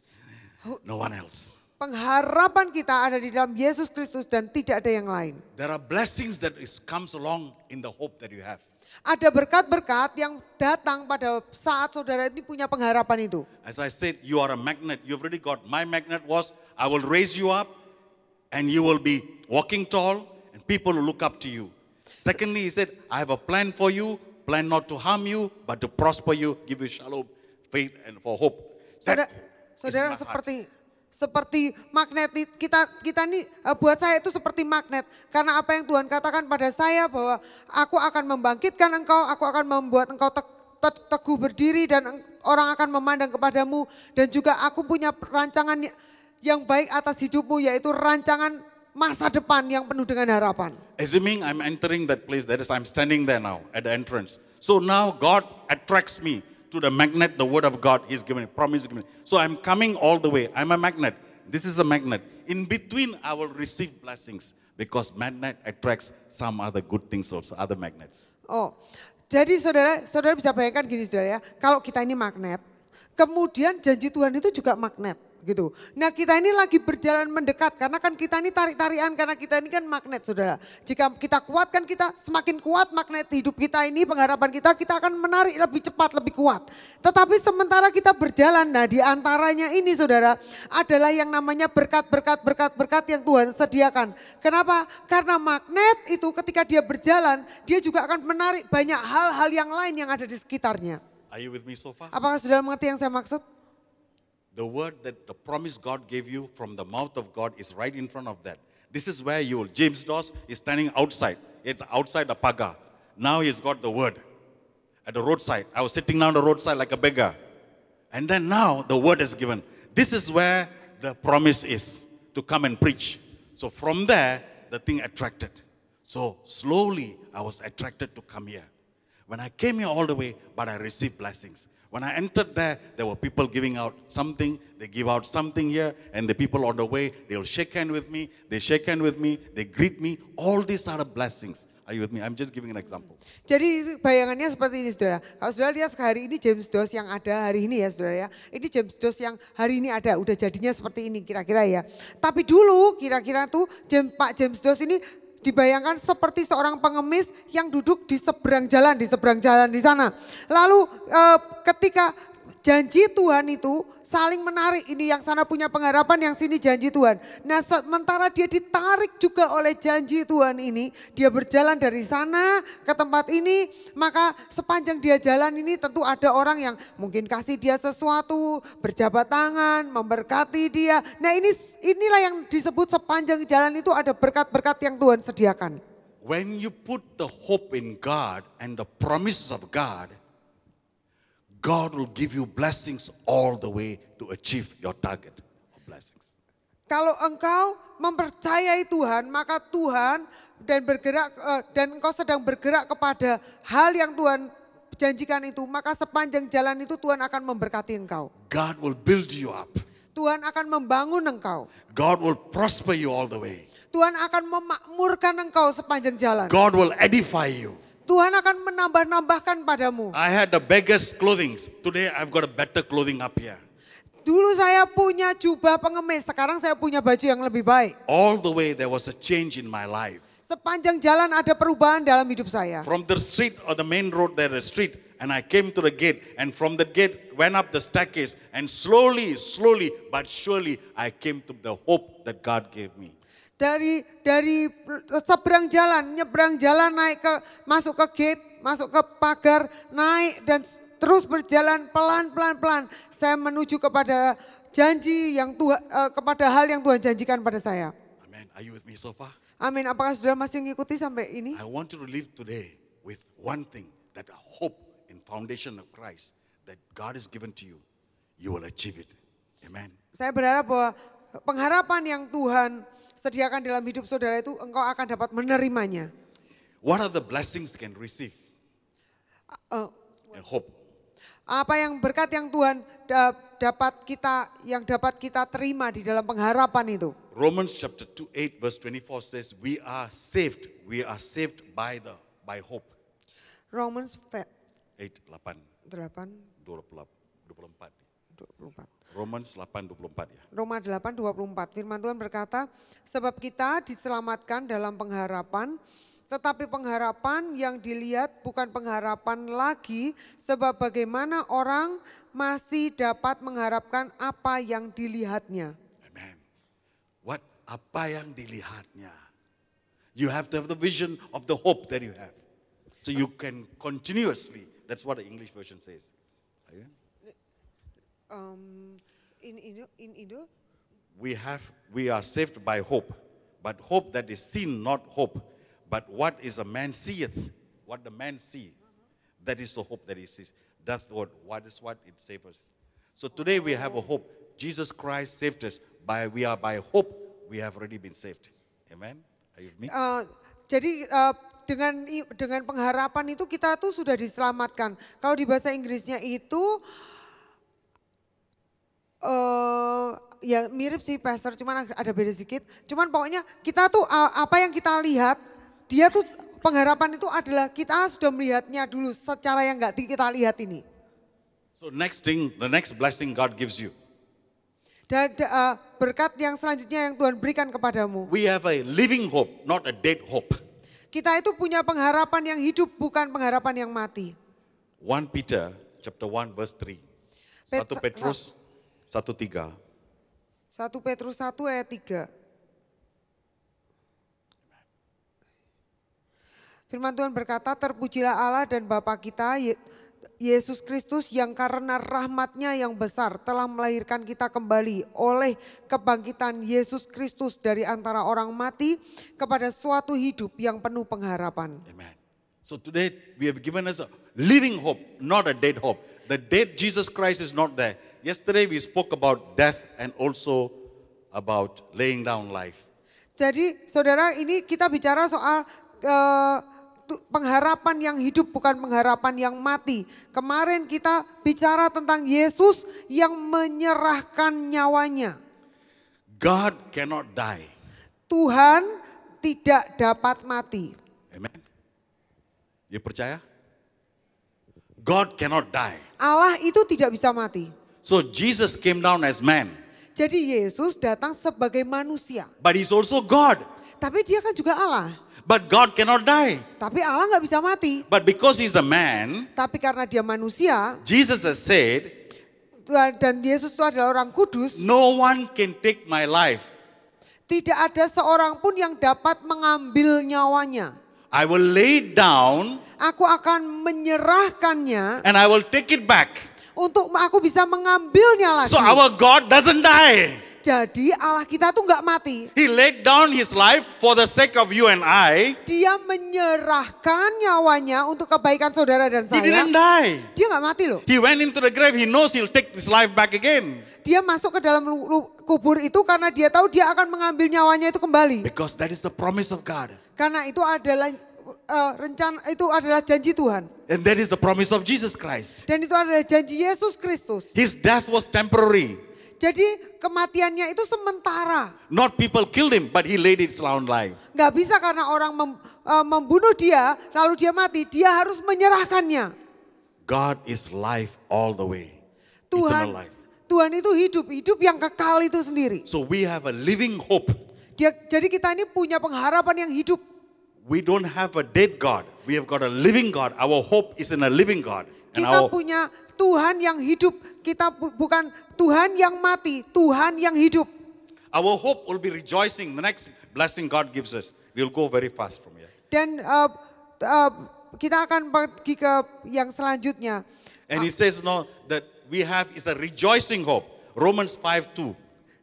No one else. Pengharapan kita ada di dalam Yesus Kristus dan tidak ada yang lain. There are blessings that comes along in the hope that you have. Ada berkat-berkat yang datang pada saat saudara ini punya pengharapan itu. As I said, you are a magnet. You've already got, my magnet was, I will raise you up and you will be walking tall and people will look up to you. Secondly, he said, I have a plan for you, plan not to harm you, but to prosper you, give you shalom, faith and for hope. Saudara seperti magnet, kita ini buat saya itu seperti magnet. Karena apa yang Tuhan katakan pada saya bahwa aku akan membangkitkan engkau, aku akan membuat engkau teguh berdiri dan orang akan memandang kepadamu. Dan juga aku punya rancangan yang baik atas hidupmu, yaitu rancangan masa depan yang penuh dengan harapan. Assuming I'm entering that place, that is I'm standing there now at the entrance. So now God attracts me to the magnet, the word of God He's given, promise given. So I'm coming all the way. I'm a magnet. This is a magnet. In between, I will receive blessings because magnet attracts some other good things also, other magnets. Jadi saudara bisa bayangkan gini saudara ya, kalau kita ini magnet, kemudian janji Tuhan itu juga magnet gitu. Nah kita ini lagi berjalan mendekat karena kan kita ini tarik-tarian karena kita ini kan magnet saudara. Jika kita kuat kan kita semakin kuat magnet hidup kita ini, pengharapan kita akan menarik lebih cepat, lebih kuat. Tetapi sementara kita berjalan, nah di antaranya ini saudara adalah yang namanya berkat yang Tuhan sediakan. Kenapa? Karena magnet itu ketika dia berjalan, dia juga akan menarik banyak hal-hal yang lain yang ada di sekitarnya. Are you with me so far? Apakah saudara mengerti yang saya maksud? The word that the promise God gave you from the mouth of God is right in front of that. This is where James Doss is standing outside. It's outside the paga. Now he's got the word at the roadside. I was sitting down the roadside like a beggar. And then now the word is given. This is where the promise is to come and preach. So from there, the thing attracted. So slowly I was attracted to come here. When I came here all the way, but I received blessings. When I entered there were people giving out something. They give out something here, and the people on the way, they'll shake hand with me. They shake hand with me. They greet me. All these are the blessings. Are you with me? I'm just giving an example. Jadi bayangannya seperti ini saudara. Kalau saudara lihat hari ini James Doss yang ada hari ini ya saudara ya. Ini James Doss yang hari ini ada, udah jadinya seperti ini kira-kira ya. Tapi dulu kira-kira tuh Pak James Doss ini dibayangkan seperti seorang pengemis yang duduk di seberang jalan di sana. Lalu ketika janji Tuhan itu saling menarik, ini yang sana punya pengharapan, yang sini janji Tuhan. Nah sementara dia ditarik juga oleh janji Tuhan ini, dia berjalan dari sana ke tempat ini, maka sepanjang dia jalan ini tentu ada orang yang mungkin kasih dia sesuatu, berjabat tangan, memberkati dia. Nah inilah yang disebut sepanjang jalan itu ada berkat-berkat yang Tuhan sediakan. When you put the hope in God and the promises of God, God will give you blessings all the way to achieve your target of blessings. Kalau engkau mempercayai Tuhan, maka Tuhan dan engkau sedang bergerak kepada hal yang Tuhan janjikan itu, maka sepanjang jalan itu Tuhan akan memberkati engkau. God will build you up. Tuhan akan membangun engkau. God will prosper you all the way. Tuhan akan memakmurkan engkau sepanjang jalan. God will edify you. Tuhan akan menambah-nambahkan padamu. I had the beggar's clothing. Today I've got a better clothing up here. Dulu saya punya jubah pengemis, sekarang saya punya baju yang lebih baik. All the way there was a change in my life. Sepanjang jalan ada perubahan dalam hidup saya. From the street or the main road there is a street, and I came to the gate, and from the gate went up the staircase, and slowly but surely I came to the hope that God gave me. Dari seberang jalan, nyebrang jalan, masuk ke gate, masuk ke pagar, naik dan terus berjalan pelan. Saya menuju kepada janji yang kepada hal yang Tuhan janjikan pada saya. Amen. Are you with me so far? Amin. Apakah saudara masih mengikuti sampai ini? I want you to live today with one thing, that hope in foundation of Christ that God has given to you. You will achieve it. Amen. Saya berharap bahwa pengharapan yang Tuhan sediakan dalam hidup saudara itu engkau akan dapat menerimanya. What are the blessings you can receive? And hope. Apa yang berkat yang Tuhan dapat kita terima di dalam pengharapan itu? Romans chapter 8 verse 24 says we are saved by hope. Romans 8 24. Romans 8:24 ya. Roma 8:24. Firman Tuhan berkata, sebab kita diselamatkan dalam pengharapan, tetapi pengharapan yang dilihat bukan pengharapan lagi, sebab bagaimana orang masih dapat mengharapkan apa yang dilihatnya. Amen. Apa yang dilihatnya? You have to have the vision of the hope that you have. So you can continuously, that's what the English version says. In Indo, we are saved by hope, but hope that is seen, not hope, but what is a man seeth, what the man see, that is the hope that he sees. That what it saves us. So today we have a hope. Jesus Christ saved us by hope we have already been saved. Amen. Are you with me? Jadi dengan pengharapan itu kita tuh sudah diselamatkan. Kalau di bahasa Inggrisnya itu ya mirip sih pastor, cuman ada beda sedikit. Cuman pokoknya kita tuh apa yang kita lihat dia tuh pengharapan itu adalah kita sudah melihatnya dulu secara yang nggak kita lihat ini. So next thing, the next blessing God gives you. Dan berkat yang selanjutnya yang Tuhan berikan kepadamu. We have a living hope, not a dead hope. Kita itu punya pengharapan yang hidup, bukan pengharapan yang mati. 1 Peter chapter 1 verse 3. 1 Petrus 1:3. 1 Petrus 1 ayat 3. Firman Tuhan berkata, terpujilah Allah dan Bapa kita, Yesus Kristus yang karena rahmat-Nya yang besar telah melahirkan kita kembali oleh kebangkitan Yesus Kristus dari antara orang mati kepada suatu hidup yang penuh pengharapan. Amen. So today we have given us a living hope, not a dead hope. The dead Jesus Christ is not there. Yesterday we spoke about death and also about laying down life. Jadi saudara, ini kita bicara soal pengharapan yang hidup, bukan pengharapan yang mati. Kemarin kita bicara tentang Yesus yang menyerahkan nyawanya. God cannot die. Tuhan tidak dapat mati. Amen. You percaya? God cannot die. Allah itu tidak bisa mati. So Jesus came down as man. Jadi Yesus datang sebagai manusia. But he's also God. Tapi dia kan juga Allah. But God cannot die. Tapi Allah nggak bisa mati. But because he's a man, Tapi karena dia manusia, Jesus has said, dan Yesus itu adalah orang kudus, no one can take my life. tidak ada seorang pun yang dapat mengambil nyawanya. I will lay it down Aku akan menyerahkannya and I will take it back. untuk aku bisa mengambilnya lagi. So our God doesn't die. Jadi Allah kita tuh nggak mati. He laid down his life for the sake of you and I. Dia menyerahkan nyawanya untuk kebaikan saudara dan He saya. didn't die. Dia nggak mati loh. He went into the grave. He knows he'll take his life back again. Dia masuk ke dalam kubur itu karena dia tahu dia akan mengambil nyawanya itu kembali. Because that is the promise of God. Karena itu adalah rencana, itu adalah janji Tuhan. And that is the promise of Jesus Christ. Dan itu adalah janji Yesus Kristus. His death was temporary. Jadi kematiannya itu sementara. Not people killed him, but he laid his own life. Gak bisa karena orang membunuh dia, lalu dia mati. Dia harus menyerahkannya. God is life all the way. Eternal life. Tuhan itu hidup yang kekal itu sendiri. So we have a living hope. Jadi kita ini punya pengharapan yang hidup. We don't have a dead God. We have got a living God. Our hope is in a living God. And Kita punya Tuhan yang hidup. Kita bukan Tuhan yang mati, Tuhan yang hidup. our hope will be rejoicing. The next blessing God gives us. We'll go very fast from here. Dan kita akan pergi ke yang selanjutnya. And it says no, that we have is a rejoicing hope. Romans 5:2.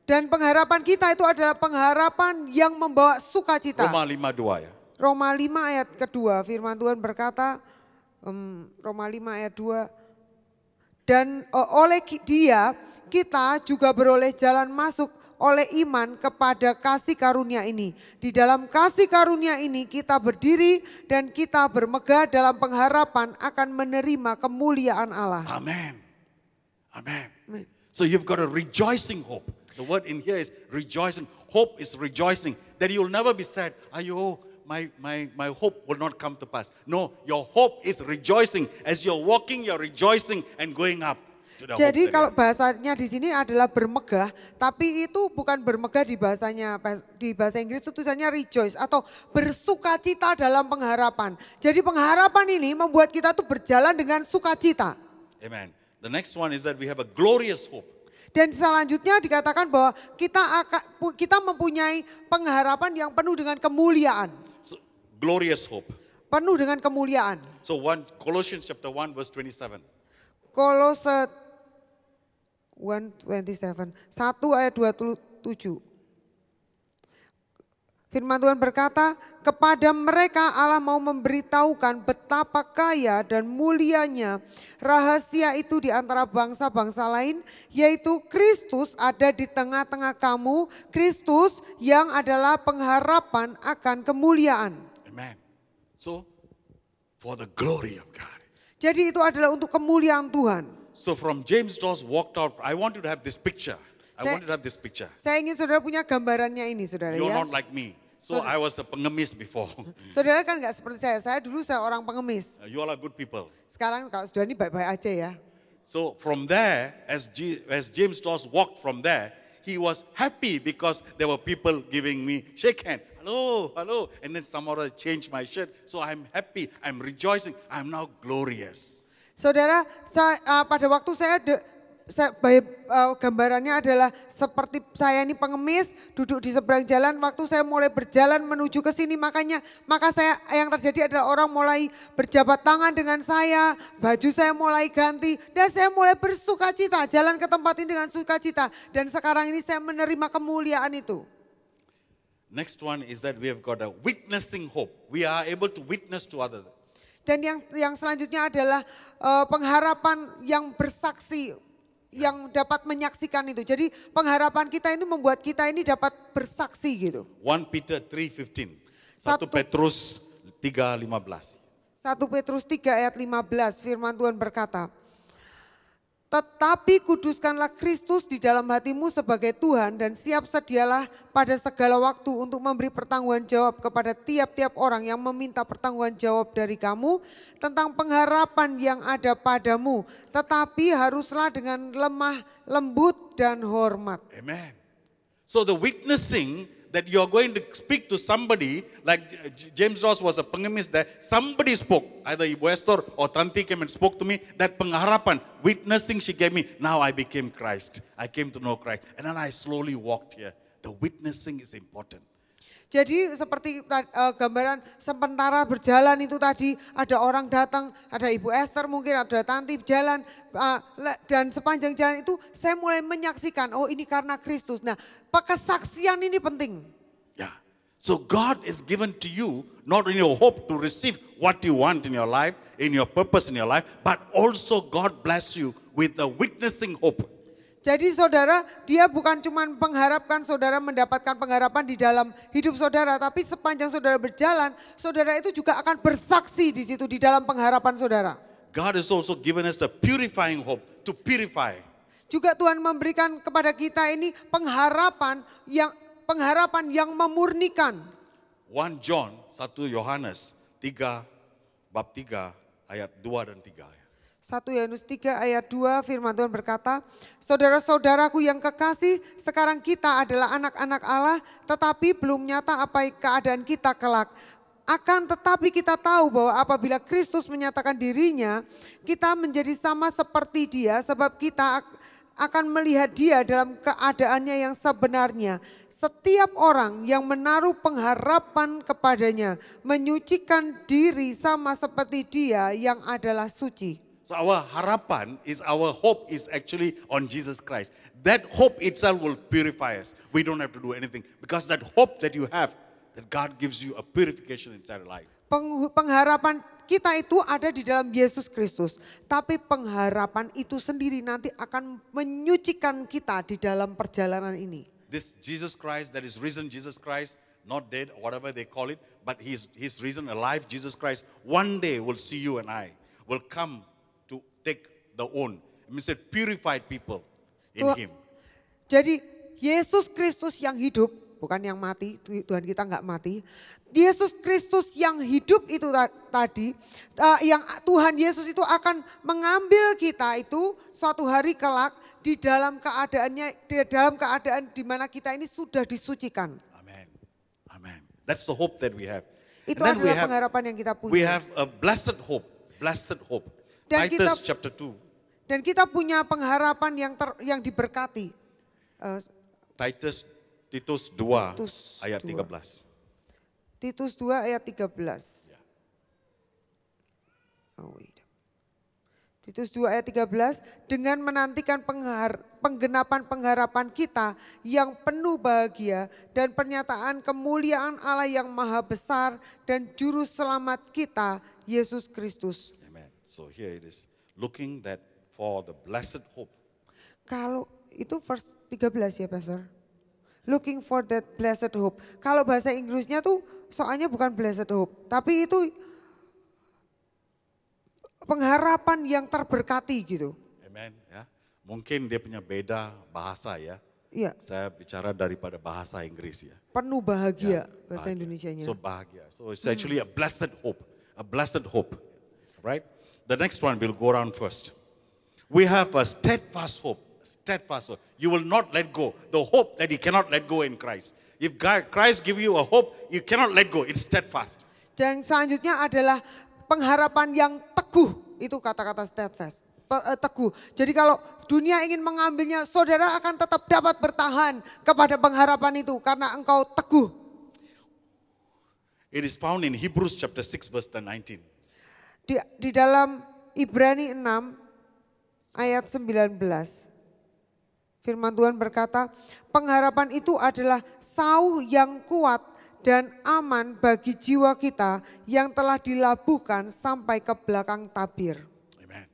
Dan pengharapan kita itu adalah pengharapan yang membawa sukacita. Roma 5:2 ya. Roma 5 ayat kedua, firman Tuhan berkata, Roma 5 ayat 2, dan oleh dia kita juga beroleh jalan masuk oleh iman kepada kasih karunia ini. Di dalam kasih karunia ini kita berdiri dan kita bermegah dalam pengharapan akan menerima kemuliaan Allah. Amen. Amen. So you've got a rejoicing hope. The word in here is rejoicing. Hope is rejoicing. That you'll never be sad. Ayo, my hope will not come to pass. No, your hope is rejoicing. As you're walking, you're rejoicing and going up. Jadi kalau bahasanya di sini adalah bermegah, tapi itu bukan bermegah di bahasa Inggris itu tulisannya rejoice atau bersukacita dalam pengharapan. Jadi pengharapan ini membuat kita tuh berjalan dengan sukacita. Amen. The next one is that we have a glorious hope. Dan selanjutnya dikatakan bahwa kita mempunyai pengharapan yang penuh dengan kemuliaan. So, glorious hope. Penuh dengan kemuliaan. So Colossians chapter 1 verse 27. Kolose 1:27, 1 ayat 27. Firman Tuhan berkata, kepada mereka Allah mau memberitahukan betapa kaya dan mulianya rahasia itu di antara bangsa-bangsa lain, yaitu Kristus ada di tengah-tengah kamu, Kristus yang adalah pengharapan akan kemuliaan. Amen. So, for the glory of God. Jadi itu adalah untuk kemuliaan Tuhan. So from James Dawes walked out, I want you to have this picture. I want you to have this picture. Saya ingin saudara punya gambarannya ini saudara You're ya. not like me. So I was a pengemis before. Saudara kan nggak seperti saya dulu saya orang pengemis. You all are good people. Sekarang kalau saudara ini baik-baik aja ya. So from there, as James Doss walked from there, he was happy because there were people giving me shake hand. Hello, hello. And then somehow I changed my shirt. So I'm happy, I'm rejoicing, I'm now glorious. Saudara, pada waktu gambarannya adalah seperti saya ini pengemis, duduk di seberang jalan. Waktu saya mulai berjalan menuju ke sini, maka yang terjadi adalah orang mulai berjabat tangan dengan saya, baju saya mulai ganti, dan saya mulai bersukacita, jalan ke tempat ini dengan sukacita. Dan sekarang ini saya menerima kemuliaan itu. Next one is that we have got a witnessing hope. We are able to witness to others. Dan yang selanjutnya adalah pengharapan yang bersaksi, yang dapat menyaksikan itu. Jadi pengharapan kita ini membuat kita ini dapat bersaksi gitu. 1 Peter 3:15. 1 Petrus 3:15. 1 Petrus 3 ayat 15 firman Tuhan berkata, tetapi kuduskanlah Kristus di dalam hatimu sebagai Tuhan dan siap sedialah pada segala waktu untuk memberi pertanggungan jawab kepada tiap-tiap orang yang meminta pertanggungan jawab dari kamu tentang pengharapan yang ada padamu. Tetapi haruslah dengan lemah lembut dan hormat. Amen. So the witnessing that you are going to speak to somebody, like James Ross was a pengemis there, somebody spoke, either Ibu Esther or Tanti came and spoke to me, that pengharapan, witnessing she gave me, now I became Christ. I came to know Christ. And then I slowly walked here. The witnessing is important. Jadi seperti gambaran sementara berjalan itu tadi, ada orang datang, ada Ibu Esther mungkin, ada Tanti jalan, dan sepanjang jalan itu saya mulai menyaksikan, oh ini karena Kristus. Nah, kesaksian ini penting. Yeah. So God is given to you not only a hope to receive what you want in your life, in your purpose in your life, but also God bless you with a witnessing hope. Jadi saudara, dia bukan cuma mengharapkan saudara mendapatkan pengharapan di dalam hidup saudara, tapi sepanjang saudara berjalan, saudara itu juga akan bersaksi di situ di dalam pengharapan saudara. God has also given us the purifying hope to purify. Juga Tuhan memberikan kepada kita ini pengharapan yang memurnikan. 1 John, 1 Yohanes 3 bab 3 ayat 2 dan 3. 1 Yohanes 3 ayat 2 firman Tuhan berkata, saudara-saudaraku yang kekasih, sekarang kita adalah anak-anak Allah, tetapi belum nyata apa keadaan kita kelak. Akan tetapi kita tahu bahwa apabila Kristus menyatakan dirinya, kita menjadi sama seperti dia, sebab kita akan melihat dia dalam keadaannya yang sebenarnya. Setiap orang yang menaruh pengharapan kepadanya, menyucikan diri sama seperti dia yang adalah suci. So our harapan is, our hope is actually on Jesus Christ. That hope itself will purify us. We don't have to do anything because that hope that you have, that God gives you a purification inside life. Pengharapan kita itu ada di dalam Yesus Kristus. Tapi pengharapan itu sendiri nanti akan menyucikan kita di dalam perjalanan ini. This Jesus Christ that is risen, Jesus Christ, not dead, whatever they call it, but he's risen alive, Jesus Christ, one day will see you and I, will come to take the own. It means that purified people in Him. Jadi Yesus Kristus yang hidup, bukan yang mati, Tuhan kita nggak mati. Yesus Kristus yang hidup itu tadi, yang Tuhan Yesus itu akan mengambil kita itu suatu hari kelak di dalam keadaan di mana kita ini sudah disucikan. Amen. Amen. That's the hope that we have. Itu adalah pengharapan yang kita punya. We have a blessed hope. Blessed hope. Dan Titus chapter 2. Dan kita punya pengharapan yang diberkati. Titus 2 ayat 13. Titus 2 ayat 13. Titus 2 ayat 13, dengan menantikan penggenapan pengharapan kita yang penuh bahagia dan pernyataan kemuliaan Allah yang maha besar dan juru selamat kita, Yesus Kristus. Amen. So here it is, looking that for the blessed hope. Kalau itu verse 13 ya Pastor. Looking for that blessed hope. Kalau bahasa Inggrisnya tuh soalnya bukan blessed hope, tapi itu pengharapan yang terberkati gitu. Amen. Ya. Mungkin dia punya beda bahasa ya. Iya, Saya bicara daripada bahasa Inggris ya. penuh bahagia bahasa Bahagia. Indonesianya. So bahagia. So it's actually a blessed hope. A blessed hope. Right? The next one we'll go around first. We have a steadfast hope. Steadfast hope. You will not let go. The hope that you cannot let go in Christ. If Christ give you a hope, you cannot let go. It's steadfast. Dan selanjutnya adalah pengharapan yang teguh. Itu kata-kata steadfast. Teguh. Jadi kalau dunia ingin mengambilnya, saudara akan tetap dapat bertahan kepada pengharapan itu karena engkau teguh. It is found in Hebrews chapter 6 verse 19. Di dalam Ibrani 6 ayat 19. Firman Tuhan berkata, pengharapan itu adalah sauh yang kuat dan aman bagi jiwa kita yang telah dilabuhkan sampai ke belakang tabir. Amen.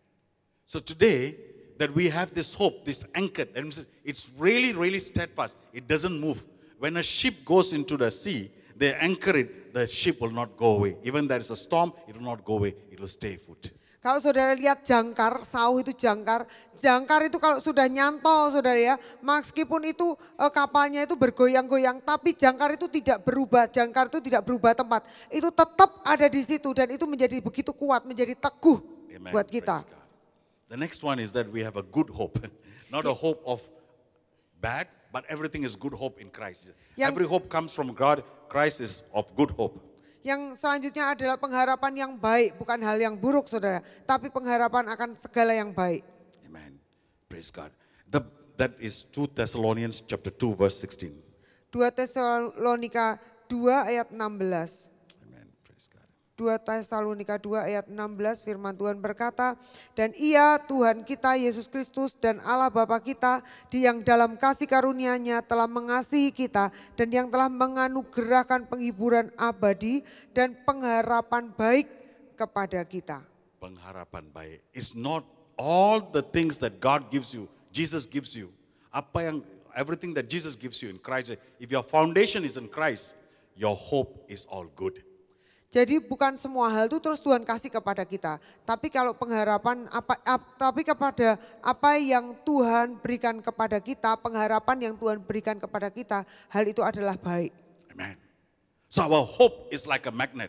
So today that we have this hope, this anchor, and it's really, really steadfast. It doesn't move. When a ship goes into the sea, they anchor it, the ship will not go away. Even there is a storm, it will not go away, it will stay put. Kalau saudara lihat jangkar, sauh itu jangkar. Jangkar itu kalau sudah nyantol saudara ya, meskipun itu kapalnya itu bergoyang-goyang, tapi jangkar itu tidak berubah, jangkar itu tidak berubah tempat. Itu tetap ada di situ dan itu menjadi begitu kuat, menjadi teguh. Amen. Buat kita. Praise God. The next one is that we have a good hope. Not a hope of bad, but everything is good hope in Christ. Every hope comes from God. Christ is of good hope. Yang selanjutnya adalah pengharapan yang baik, bukan hal yang buruk saudara. Tapi pengharapan akan segala yang baik. Amen. Praise God. That is 2 Thessalonians chapter 2 verse 16. 2 Tesalonika 2 ayat 16. Amen. Praise God. 2 Tesalonika 2 ayat 16 firman Tuhan berkata, dan Ia Tuhan kita Yesus Kristus dan Allah Bapa kita yang dalam kasih karunia-Nya telah mengasihi kita dan yang telah menganugerahkan penghiburan abadi dan pengharapan baik kepada kita. Pengharapan baik. It's not all the things that God gives you, Jesus gives you. Everything that Jesus gives you in Christ. If your foundation is in Christ, your hope is all good. Jadi bukan semua hal itu terus Tuhan kasih kepada kita. Tapi kalau pengharapan, tapi kepada apa yang Tuhan berikan kepada kita, pengharapan yang Tuhan berikan kepada kita, hal itu adalah baik. Amen. So our hope is like a magnet.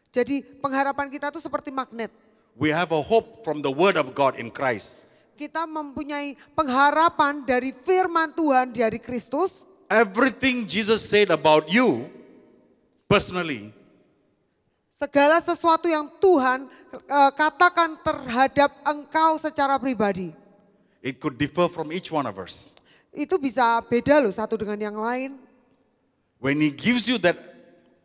Jadi pengharapan kita itu seperti magnet. We have a hope from the word of God in Christ. Kita mempunyai pengharapan dari firman Tuhan dari Kristus. Everything Jesus said about you personally, segala sesuatu yang Tuhan katakan terhadap engkau secara pribadi. it could differ from each one of us. Itu bisa beda loh satu dengan yang lain. When he gives you that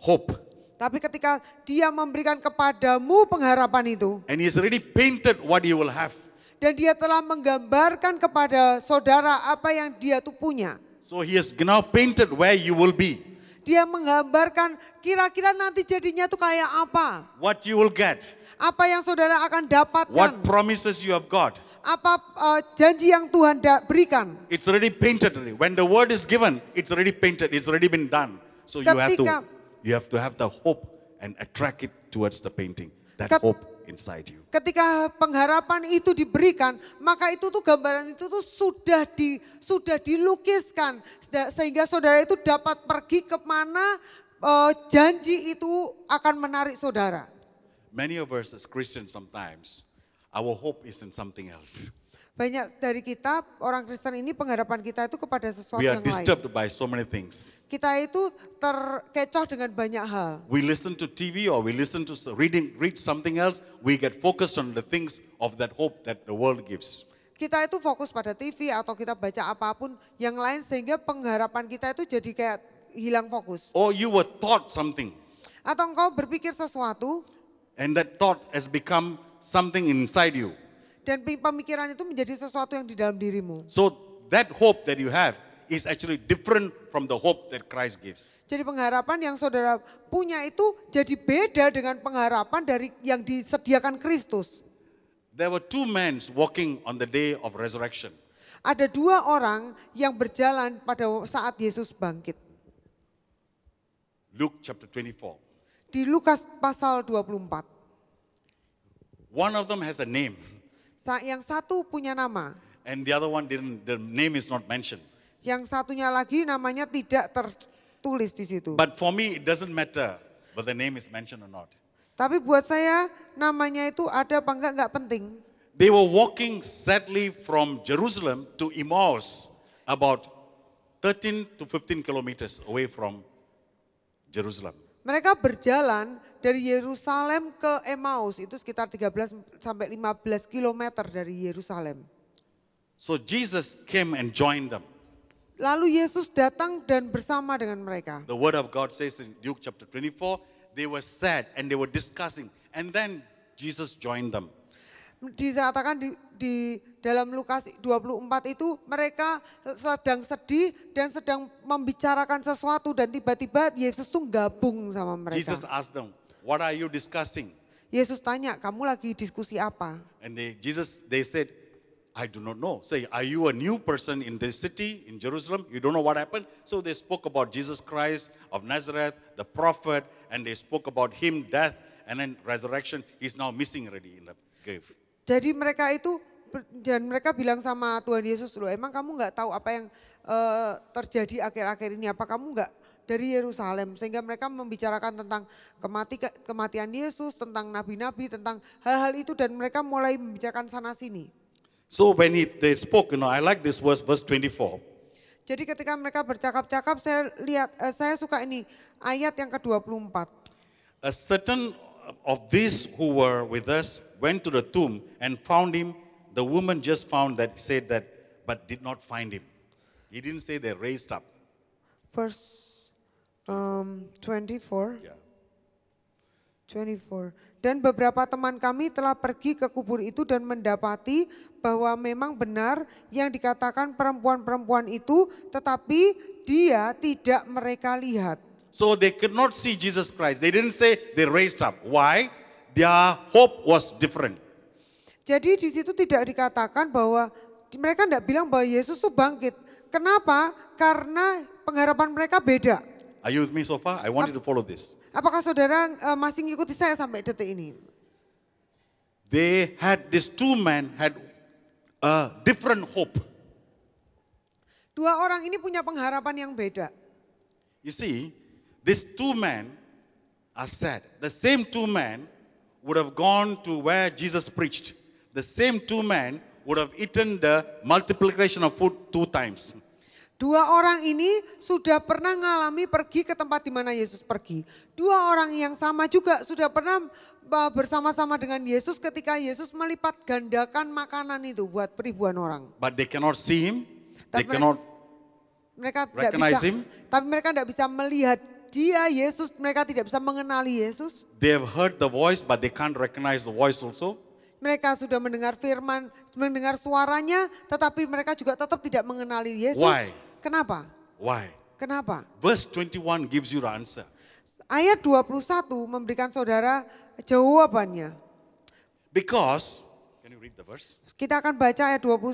hope, Tapi ketika dia memberikan kepadamu pengharapan itu. and he's already painted what you will have. Dan dia telah menggambarkan kepada saudara apa yang dia tuh punya. So he has now painted where you will be, Dia menggambarkan kira-kira nanti jadinya tuh kayak apa. what you will get, Apa yang saudara akan dapatkan. what promises you have got. Apa janji yang Tuhan berikan. It's already painted already. When the word is given, it's already painted. It's already been done. So you have to have the hope and attract it towards the painting. That hope inside you. Ketika pengharapan itu diberikan, maka itu tuh gambaran itu tuh sudah dilukiskan sehingga saudara itu dapat pergi kemana janji itu akan menarik saudara. Many of us as Christians sometimes, our hope is in something else. Banyak dari kita orang Kristen ini pengharapan kita itu kepada sesuatu We are yang lain. disturbed by so many things. Kita itu terkecoh dengan banyak hal. We listen to TV or we listen to read something else. We get focused on the things of that hope that the world gives. Kita itu fokus pada TV atau kita baca apapun yang lain sehingga pengharapan kita itu jadi kayak hilang fokus. Or you were taught something Atau engkau berpikir sesuatu and that thought has become something inside you. dan pemikiran itu menjadi sesuatu yang di dalam dirimu. So that hope that you have is actually different from the hope that Christ gives. Jadi pengharapan yang saudara punya itu jadi beda dengan pengharapan dari yang disediakan Kristus. There were two men walking on the day of resurrection. Ada dua orang yang berjalan pada saat Yesus bangkit. Luke chapter 24. Di Lukas pasal 24. One of them has a name Yang satu punya nama. and the other one didn't. The name is not mentioned. Yang satunya lagi namanya tidak tertulis di situ. But for me, it doesn't matter whether the name is mentioned or not. Tapi buat saya namanya itu ada apa enggak penting. They were walking sadly from Jerusalem to Emmaus, about 13 to 15 kilometers away from Jerusalem. Mereka berjalan dari Yerusalem ke Emmaus, itu sekitar 13 sampai 15 kilometer dari Yerusalem. So Jesus came and joined them. Lalu Yesus datang dan bersama dengan mereka. The word of God says in Luke chapter 24, they were sad and they were discussing. And then Jesus joined them. Dikatakan di dalam Lukas 24 itu mereka sedang sedih dan sedang membicarakan sesuatu dan tiba-tiba Yesus tuh gabung sama mereka. Jesus asked them, what are you discussing? Yesus tanya, kamu lagi diskusi apa? And they said, I do not know. Say, are you a new person in this city, in Jerusalem? You don't know what happened? So they spoke about Jesus Christ of Nazareth, the prophet, and they spoke about him, death, and then resurrection. He's now missing already in the grave. Jadi mereka itu, dan mereka bilang sama Tuhan Yesus, loh emang kamu nggak tahu apa yang terjadi akhir-akhir ini, apa kamu nggak dari Yerusalem? Sehingga mereka membicarakan tentang kematian Yesus, tentang nabi-nabi, tentang hal-hal itu dan mereka mulai membicarakan sana sini. So when they spoke, I like this verse 24. Jadi ketika mereka bercakap-cakap, saya suka ini ayat yang ke-24. A certain of these who were with us went to the tomb and found him. The woman just said that, but did not find him. He didn't say they raised up. Verse 24. Yeah. 24. Dan beberapa teman kami telah pergi ke kubur itu dan mendapati bahwa memang benar yang dikatakan perempuan-perempuan itu, tetapi dia tidak mereka lihat. So they could not see Jesus Christ. They didn't say they raised up. Why? Their hope was different. Jadi di situ tidak dikatakan bahwa mereka tidak bilang bahwa Yesus itu bangkit. Kenapa? Karena pengharapan mereka beda. Are you with me so far? I want you to follow this. Apakah saudara masih ngikuti saya sampai detik ini? These two men had a different hope. Dua orang ini punya pengharapan yang beda. You see, these two men are sad. The same two men would have gone to where Jesus preached. The same two men would have eaten the multiplication of food 2 times. Dua orang ini sudah pernah mengalami pergi ke tempat di mana Yesus pergi. Dua orang yang sama juga sudah pernah bersama-sama dengan Yesus ketika Yesus melipat gandakan makanan itu buat ribuan orang. But they cannot see him. They Tapi cannot mereka tidak recognize bisa, him. tapi mereka tidak bisa melihat dia Yesus. Mereka tidak bisa mengenali Yesus. They have heard the voice, but they can't recognize the voice also. Mereka sudah mendengar firman, mendengar suaranya, tetapi mereka juga tetap tidak mengenali Yesus. Why? Kenapa? Why? Kenapa? Verse 21 gives you the answer. Ayat 21 memberikan saudara jawabannya. Because, can you read the verse? Kita akan baca ayat 21.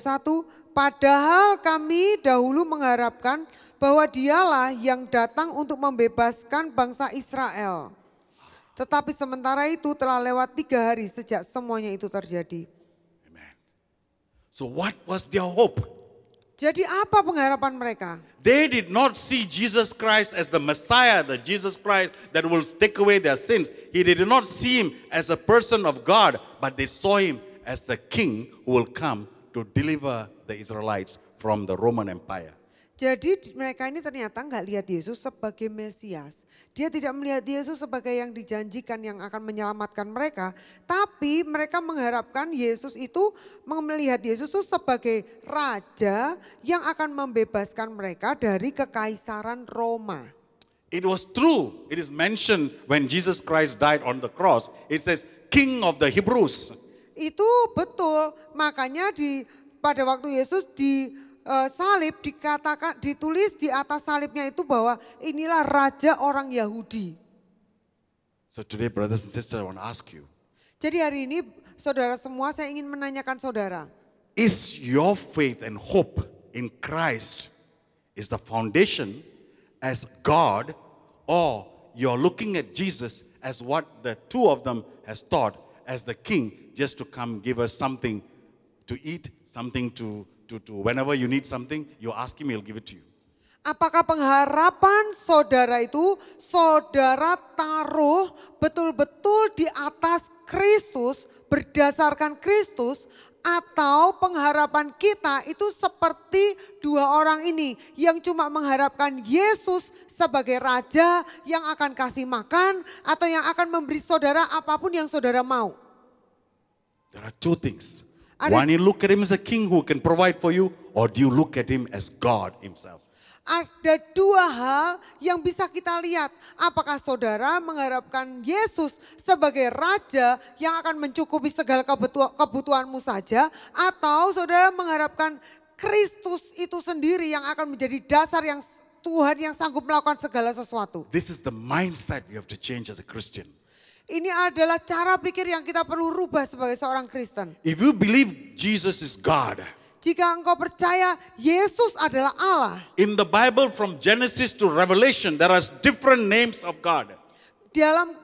Padahal kami dahulu mengharapkan bahwa dialah yang datang untuk membebaskan bangsa Israel. Tetapi sementara itu telah lewat 3 hari sejak semuanya itu terjadi. Amen. So what was their hope? Jadi apa pengharapan mereka? They did not see Jesus Christ as the Messiah, the Jesus Christ that will take away their sins. They did not see him as a person of God, but they saw him as the king who will come to deliver the Israelites from the Roman Empire. Jadi mereka ini ternyata nggak lihat Yesus sebagai Mesias. Dia tidak melihat Yesus sebagai yang dijanjikan yang akan menyelamatkan mereka. Tapi mereka mengharapkan Yesus itu, melihat Yesus itu sebagai raja yang akan membebaskan mereka dari kekaisaran Roma. It was true. It is mentioned when Jesus Christ died on the cross. It says, King of the Hebrews. Itu betul, makanya pada waktu Yesus salib dikatakan, ditulis di atas salibnya itu bahwa inilah raja orang Yahudi. So today, brothers and sisters, I want to ask you. Jadi hari ini saudara semua, saya ingin menanyakan saudara. Is your faith and hope in Christ is the foundation as God, or you're looking at Jesus as what the two of them has taught as the king, just to come give us something to eat, something to whenever you need something, you ask him, he'll give it to you. Apakah pengharapan saudara itu saudara taruh betul-betul di atas Kristus, berdasarkan Kristus, atau pengharapan kita itu seperti dua orang ini yang cuma mengharapkan Yesus sebagai raja yang akan kasih makan atau yang akan memberi saudara apapun yang saudara mau? There are two things. One, you look at him as a king who can provide for you, or do you look at him as God himself? Ada dua hal yang bisa kita lihat. Apakah saudara mengharapkan Yesus sebagai raja yang akan mencukupi segala kebutuhanmu saja, atau saudara mengharapkan Kristus itu sendiri yang akan menjadi dasar yang Tuhan yang sanggup melakukan segala sesuatu. This is the mindset we have to change as a Christian. Ini adalah cara pikir yang kita perlu rubah sebagai seorang Kristen. If you believe Jesus is God, jika engkau percaya Yesus adalah Allah. In the Bible from Genesis to Revelation there are different names of God. Dalam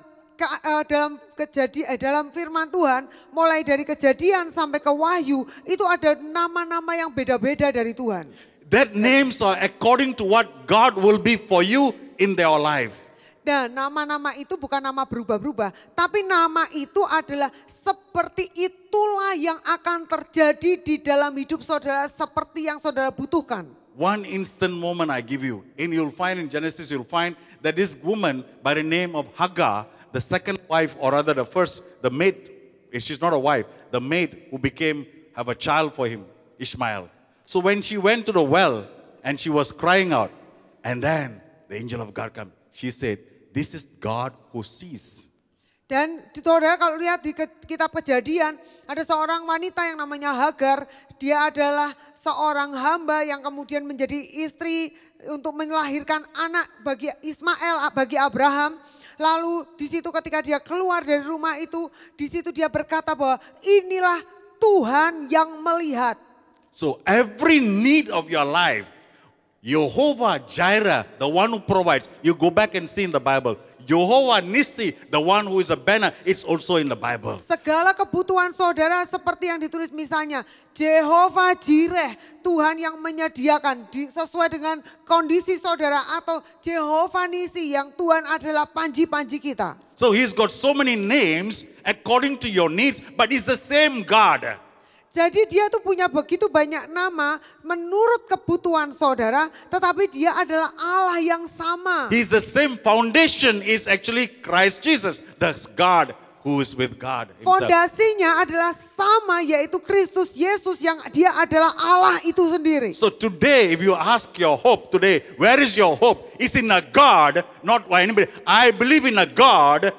firman Tuhan mulai dari Kejadian sampai ke Wahyu itu ada nama-nama yang beda-beda dari Tuhan. That names are according to what God will be for you in their life. Dan nama-nama itu bukan nama berubah-berubah, tapi nama itu adalah seperti itulah yang akan terjadi di dalam hidup saudara seperti yang saudara butuhkan. One instant moment I give you, and you'll find in Genesis, you'll find that this woman by the name of Hagar, the second wife, or rather the maid, she's not a wife, the maid who have a child for him, Ishmael. So when she went to the well and she was crying out, and then the angel of God came, she said, this is God who sees. Dan saudara kalau lihat di kitab Kejadian, ada seorang wanita yang namanya Hagar. Dia adalah seorang hamba yang kemudian menjadi istri untuk melahirkan anak bagi Ismail, bagi Abraham. Lalu di situ ketika dia keluar dari rumah itu, di situ dia berkata bahwa inilah Tuhan yang melihat. So every need of your life, Jehovah Jireh, the one who provides. You go back and see in the Bible. Jehovah Nissi, the one who is a banner, it's also in the Bible. Segala kebutuhan saudara seperti yang ditulis misalnya. Jehovah Jireh, Tuhan yang menyediakan sesuai dengan kondisi saudara. Atau Jehovah Nissi yang Tuhan adalah panji-panji kita. So he's got so many names according to your needs, but he's the same God. Jadi dia tuh punya begitu banyak nama menurut kebutuhan saudara, tetapi dia adalah Allah yang sama. He's the same foundation is actually Christ Jesus, the God who is with God himself. Fondasinya adalah sama, yaitu Kristus Yesus yang dia adalah Allah itu sendiri. So today if you ask your hope today, where is your hope? It's in a God, not by anybody. I believe in a God.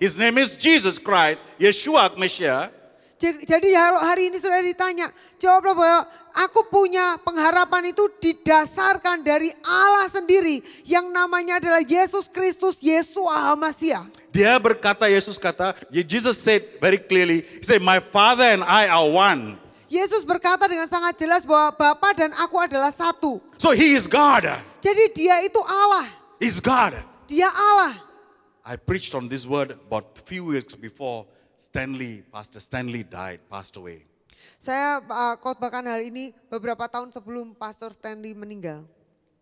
His name is Jesus Christ, Yeshua Messiah. Jadi hari ini sudah ditanya, jawablah bahwa aku punya pengharapan itu didasarkan dari Allah sendiri yang namanya adalah Yesus Kristus, Yeshua HaMasiah. Dia berkata, Jesus said very clearly, he said, my Father and I are one. Yesus berkata dengan sangat jelas bahwa Bapa dan aku adalah satu. So he is God. Jadi dia itu Allah. He's God. Dia Allah. I preached on this word about a few weeks before Pastor Stanley passed away. Saya khotbahkan hal ini beberapa tahun sebelum Pastor Stanley meninggal.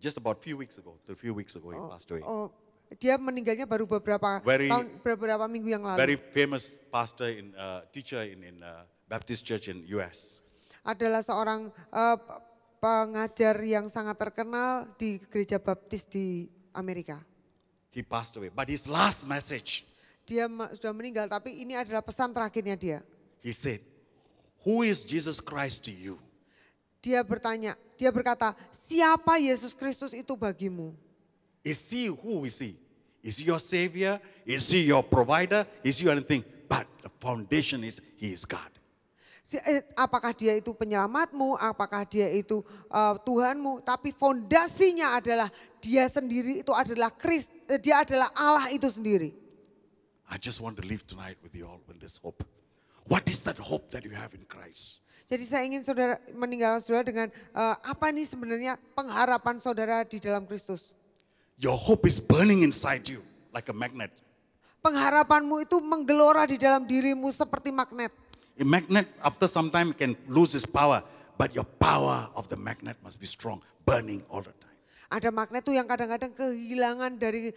Just about a few weeks ago he passed away. Dia meninggalnya baru beberapa minggu yang lalu. Very famous pastor teacher in Baptist Church in US. Adalah seorang pengajar yang sangat terkenal di gereja Baptis di Amerika. He passed away, but his last message, dia sudah meninggal, tapi ini adalah pesan terakhirnya dia. He said, who is Jesus Christ to you? Dia berkata, siapa Yesus Kristus itu bagimu? Is he who is he? Is he your savior? Is he your provider? Is he anything? But the foundation is he is God. Apakah dia itu penyelamatmu, apakah dia itu Tuhanmu, tapi fondasinya adalah dia sendiri itu adalah dia adalah Allah itu sendiri. I just want to live tonight with you all with this hope. What is that hope that you have in Christ? Jadi saya ingin saudara meninggalkan saudara dengan apa nih sebenarnya pengharapan saudara di dalam Kristus. Your hope is burning inside you like a magnet. Pengharapanmu itu menggelora di dalam dirimu seperti magnet. A magnet after some time can lose its power, but your power of the magnet must be strong, burning all the time. Ada magnet tuh yang kadang-kadang kehilangan dari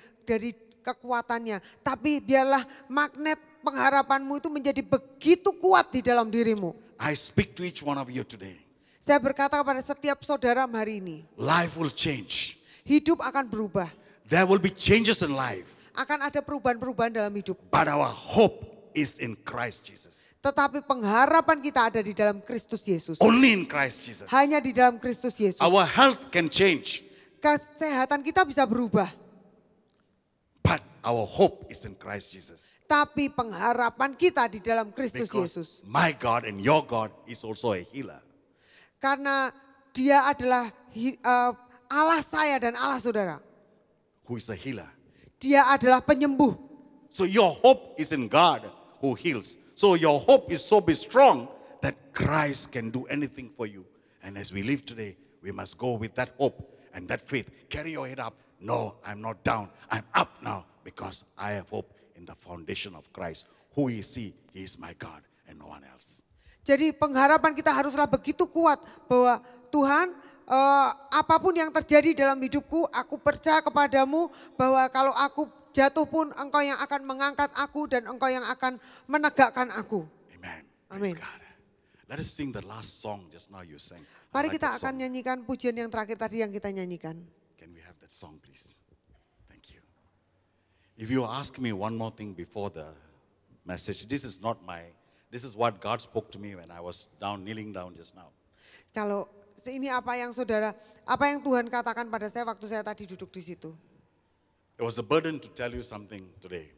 kekuatannya. Tapi biarlah magnet pengharapanmu itu menjadi begitu kuat di dalam dirimu. I speak to each one of you today. Saya berkata kepada setiap saudara hari ini. Life will change. Hidup akan berubah. There will be changes in life. Akan ada perubahan-perubahan dalam hidup. But our hope is in Christ Jesus. Tetapi pengharapan kita ada di dalam Kristus Yesus. Only in Christ Jesus. Hanya di dalam Kristus Yesus. Our health can change. Kesehatan kita bisa berubah. But our hope is in Christ Jesus. Tapi pengharapan kita di dalam Kristus Yesus. Because my God and your God is also a healer. Karena dia adalah Allah saya dan Allah saudara. Who is a healer. Dia adalah penyembuh. So your hope is in God who heals. So your hope is so strong that Christ can do anything for you. And as we live today, we must go with that hope and that faith. Carry your head up. No, I'm not down. I'm up now because I have hope in the foundation of Christ. Who is He? He is my God and no one else. Jadi pengharapan kita haruslah begitu kuat bahwa Tuhan, apapun yang terjadi dalam hidupku, aku percaya kepadamu bahwa kalau aku jatuh pun engkau yang akan mengangkat aku dan engkau yang akan menegakkan aku. Amen. Amin. Let us sing the last song just now you sang. Mari kita akan nyanyikan pujian yang terakhir tadi yang kita nyanyikan. Can we have that song please? Thank you. If you ask me one more thing before the message, this is what God spoke to me when I was kneeling down just now. Kalau ini apa yang Tuhan katakan pada saya waktu saya tadi duduk di situ. It was a burden to tell you something today.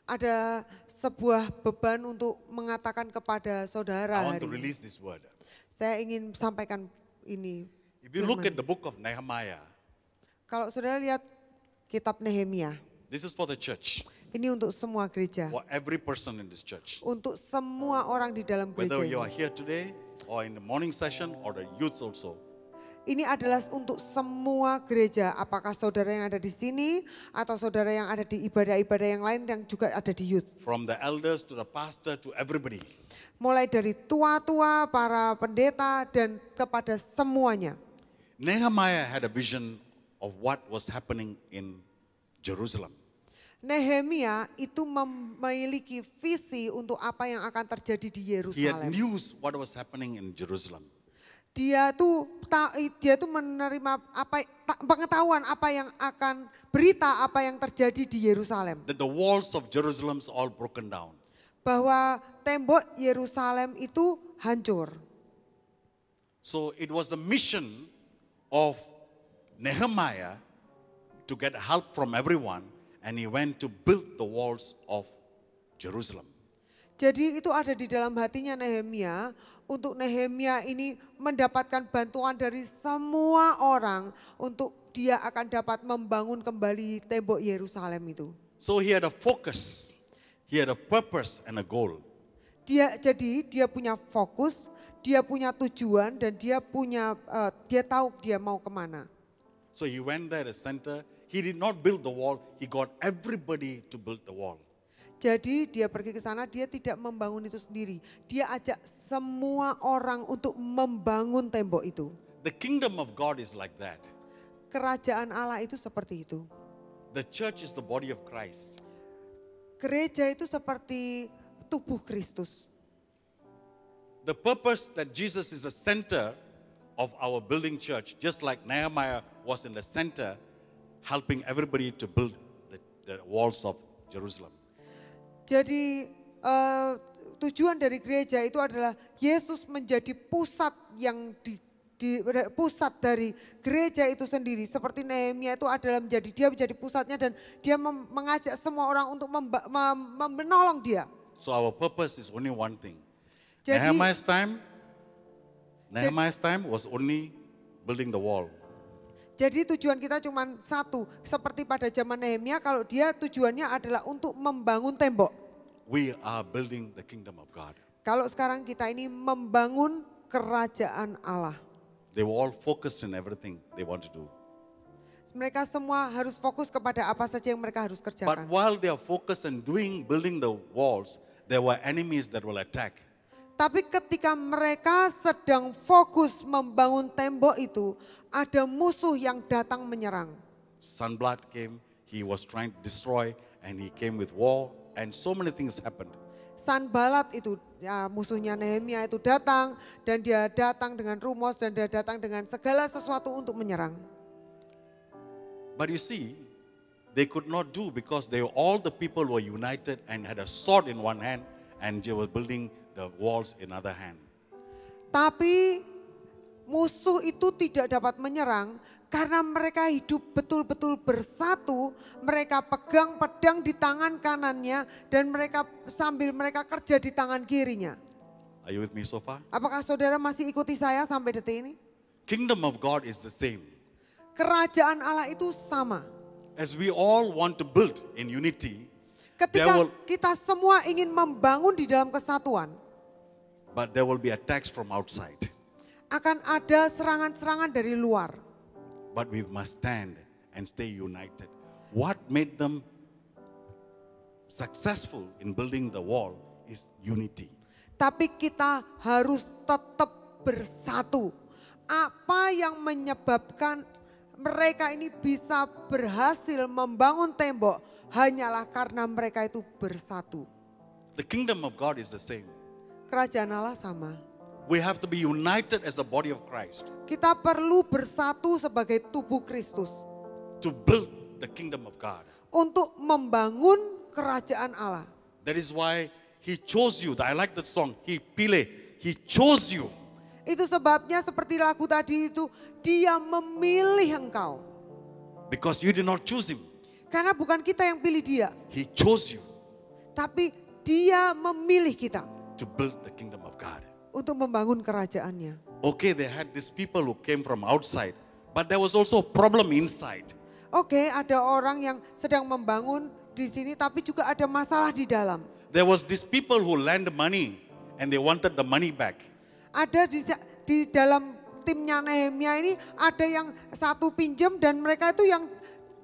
Ada sebuah beban untuk mengatakan kepada saudara I want hari to ini. release this word. Saya ingin sampaikan ini. If you look firman. at the book of Nehemiah, Kalau saudara lihat kitab Nehemia, this is for the church, ini untuk semua gereja. for every person in this church. Untuk semua orang di dalam gereja Whether you are ini. here today or in the morning session or the youth also. Ini adalah untuk semua gereja, apakah saudara yang ada di sini atau saudara yang ada di ibadah-ibadah yang lain yang juga ada di youth. From the elders to the pastor to everybody. Mulai dari tua-tua, para pendeta dan kepada semuanya. Nehemiah had a vision of what was happening in Jerusalem. Nehemia itu memiliki visi untuk apa yang akan terjadi di He had Yerusalem. news what was happening in Jerusalem. Dia tuh menerima pengetahuan berita apa yang terjadi di Yerusalem. That the walls of Jerusalem are all broken down. Bahwa tembok Yerusalem itu hancur. So it was the mission of Nehemiah to get help from everyone, and he went to build the walls of Jerusalem. Jadi itu ada di dalam hatinya Nehemia untuk Nehemia ini mendapatkan bantuan dari semua orang untuk dia akan dapat membangun kembali tembok Yerusalem itu. So he had a focus, he had a purpose and a goal. Dia punya fokus, dia punya tujuan dan dia tahu dia mau kemana. So he went there at the center. He did not build the wall, he got everybody to build the wall. Jadi dia pergi ke sana, dia tidak membangun itu sendiri. Dia ajak semua orang untuk membangun tembok itu. The kingdom of God is like that. Kerajaan Allah itu seperti itu. The church is the body of Christ. Gereja itu seperti tubuh Kristus. The purpose that Jesus is the center of our building church, just like Nehemiah was in the center, helping everybody to build the walls of Jerusalem. Jadi tujuan dari gereja itu adalah Yesus menjadi pusat yang pusat dari gereja itu sendiri. Seperti Nehemia itu adalah dia menjadi pusatnya dan dia mengajak semua orang untuk menolong dia. So our purpose is only one thing. Jadi, Nehemiah's time was only building the wall. Jadi tujuan kita cuma satu, seperti pada zaman Nehemia kalau dia tujuannya adalah untuk membangun tembok. We are building the kingdom of God. Kalau sekarang kita ini membangun kerajaan Allah. They were all focused in everything they want to do. Mereka semua harus fokus kepada apa saja yang mereka harus But kerjakan. while they are focused on building the walls, there were enemies that will attack. Tapi ketika mereka sedang fokus membangun tembok itu, ada musuh yang datang menyerang. Sanballat came, he was trying to destroy, and he came with war, and so many things happened. Sanballat itu, ya, musuhnya Nehemia itu datang, dan dia datang dengan rumos, dan dia datang dengan segala sesuatu untuk menyerang. But you see, they could not do because all the people were united and had a sword in one hand, and they were building the walls in other hand. Tapi musuh itu tidak dapat menyerang karena mereka hidup betul-betul bersatu. Mereka pegang pedang di tangan kanannya dan sambil mereka kerja di tangan kirinya. Are you with me so far? Apakah saudara masih ikuti saya sampai detik ini? Kingdom of God is the same. Kerajaan Allah itu sama. As we all want to build in unity, Ketika kita semua ingin membangun di dalam kesatuan, but there will be attacks from outside. Akan ada serangan-serangan dari luar. But we must stand and stay united. What made them successful in building the wall is unity. Tapi kita harus tetap bersatu. Apa yang menyebabkan mereka ini bisa berhasil membangun tembok hanyalah karena mereka itu bersatu. The kingdom of God is the same. Kerajaan Allah sama. We have to be united as the body of Christ Kita perlu bersatu sebagai tubuh Kristus to build the kingdom of God. untuk membangun kerajaan Allah. That is why he chose you. I like that song. He chose you. Itu sebabnya seperti lagu tadi itu, dia memilih engkau. Because you did not choose him. Karena bukan kita yang pilih dia, He chose you tapi dia memilih kita to build the kingdom of God. untuk membangun kerajaannya. Okay, they had these people who came from outside, but there was also a problem inside. Oke, ada orang yang sedang membangun di sini tapi juga ada masalah di dalam. There was these people who lent money and they wanted the money back. Ada di dalam timnya Nehemia ini ada yang satu pinjam dan mereka itu yang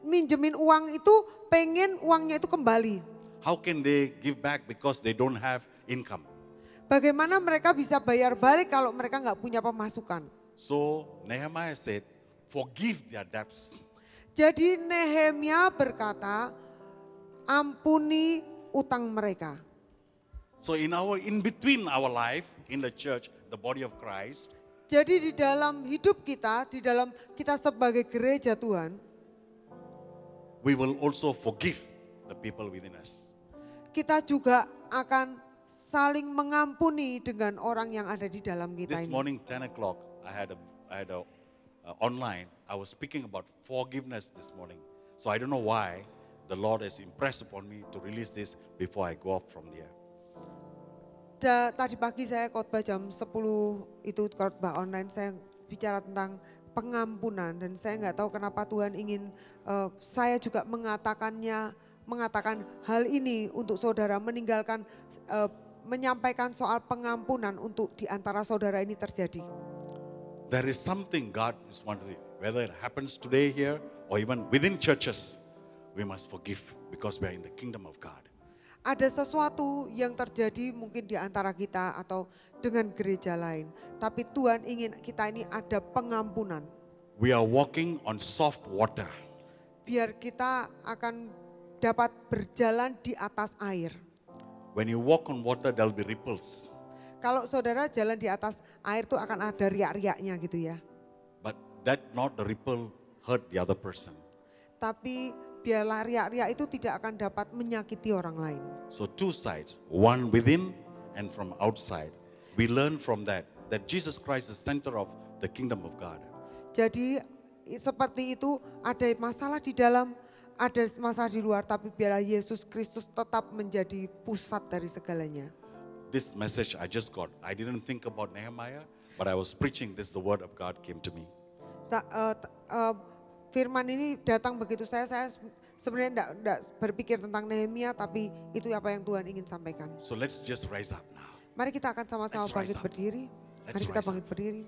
minjemin uang itu pengen uangnya itu kembali. How can they give back because they don't have income? Bagaimana mereka bisa bayar balik kalau mereka nggak punya pemasukan? So Nehemiah said, forgive their debts. Jadi Nehemia berkata, ampuni utang mereka. So in between our life in the church, the body of Christ, Jadi di dalam hidup kita, di dalam kita sebagai gereja Tuhan, we will also forgive the people within us. kita juga akan saling mengampuni dengan orang yang ada di dalam kita This ini. morning 10 o'clock, I had a online, I was speaking about forgiveness this morning. So I don't know why the Lord has impressed upon me to release this before I go off from here. Tadi pagi saya khotbah jam 10 itu khotbah online, saya bicara tentang pengampunan dan saya nggak tahu kenapa Tuhan ingin saya juga mengatakan hal ini untuk saudara, menyampaikan soal pengampunan untuk di antara saudara ini terjadi. There is something God is wanting, whether it happens today here or even within churches, we must forgive because we are in the kingdom of God. Ada sesuatu yang terjadi mungkin di antara kita atau dengan gereja lain. Tapi Tuhan ingin kita ini ada pengampunan. We are walking on soft water. Biar kita akan dapat berjalan di atas air. When you walk on water, there will be ripples. Kalau saudara jalan di atas air tuh akan ada riak-riaknya gitu ya. But that not the ripple hurt the other person. Tapi biarlah riak-riak itu tidak akan dapat menyakiti orang lain. So two sides, one within and from outside. We learn from that Jesus Christ is the center of the kingdom of God. Jadi seperti itu, ada masalah di dalam, ada masalah di luar, tapi biarlah Yesus Kristus tetap menjadi pusat dari segalanya. This message I just got, I didn't think about Nehemiah, but I was preaching this, the word of God came to me. Firman ini datang begitu saya sebenarnya enggak berpikir tentang Nehemia, tapi itu apa yang Tuhan ingin sampaikan. So let's just rise up now. Mari kita akan sama-sama Let's rise bangkit up. berdiri. Let's Mari kita rise bangkit berdiri.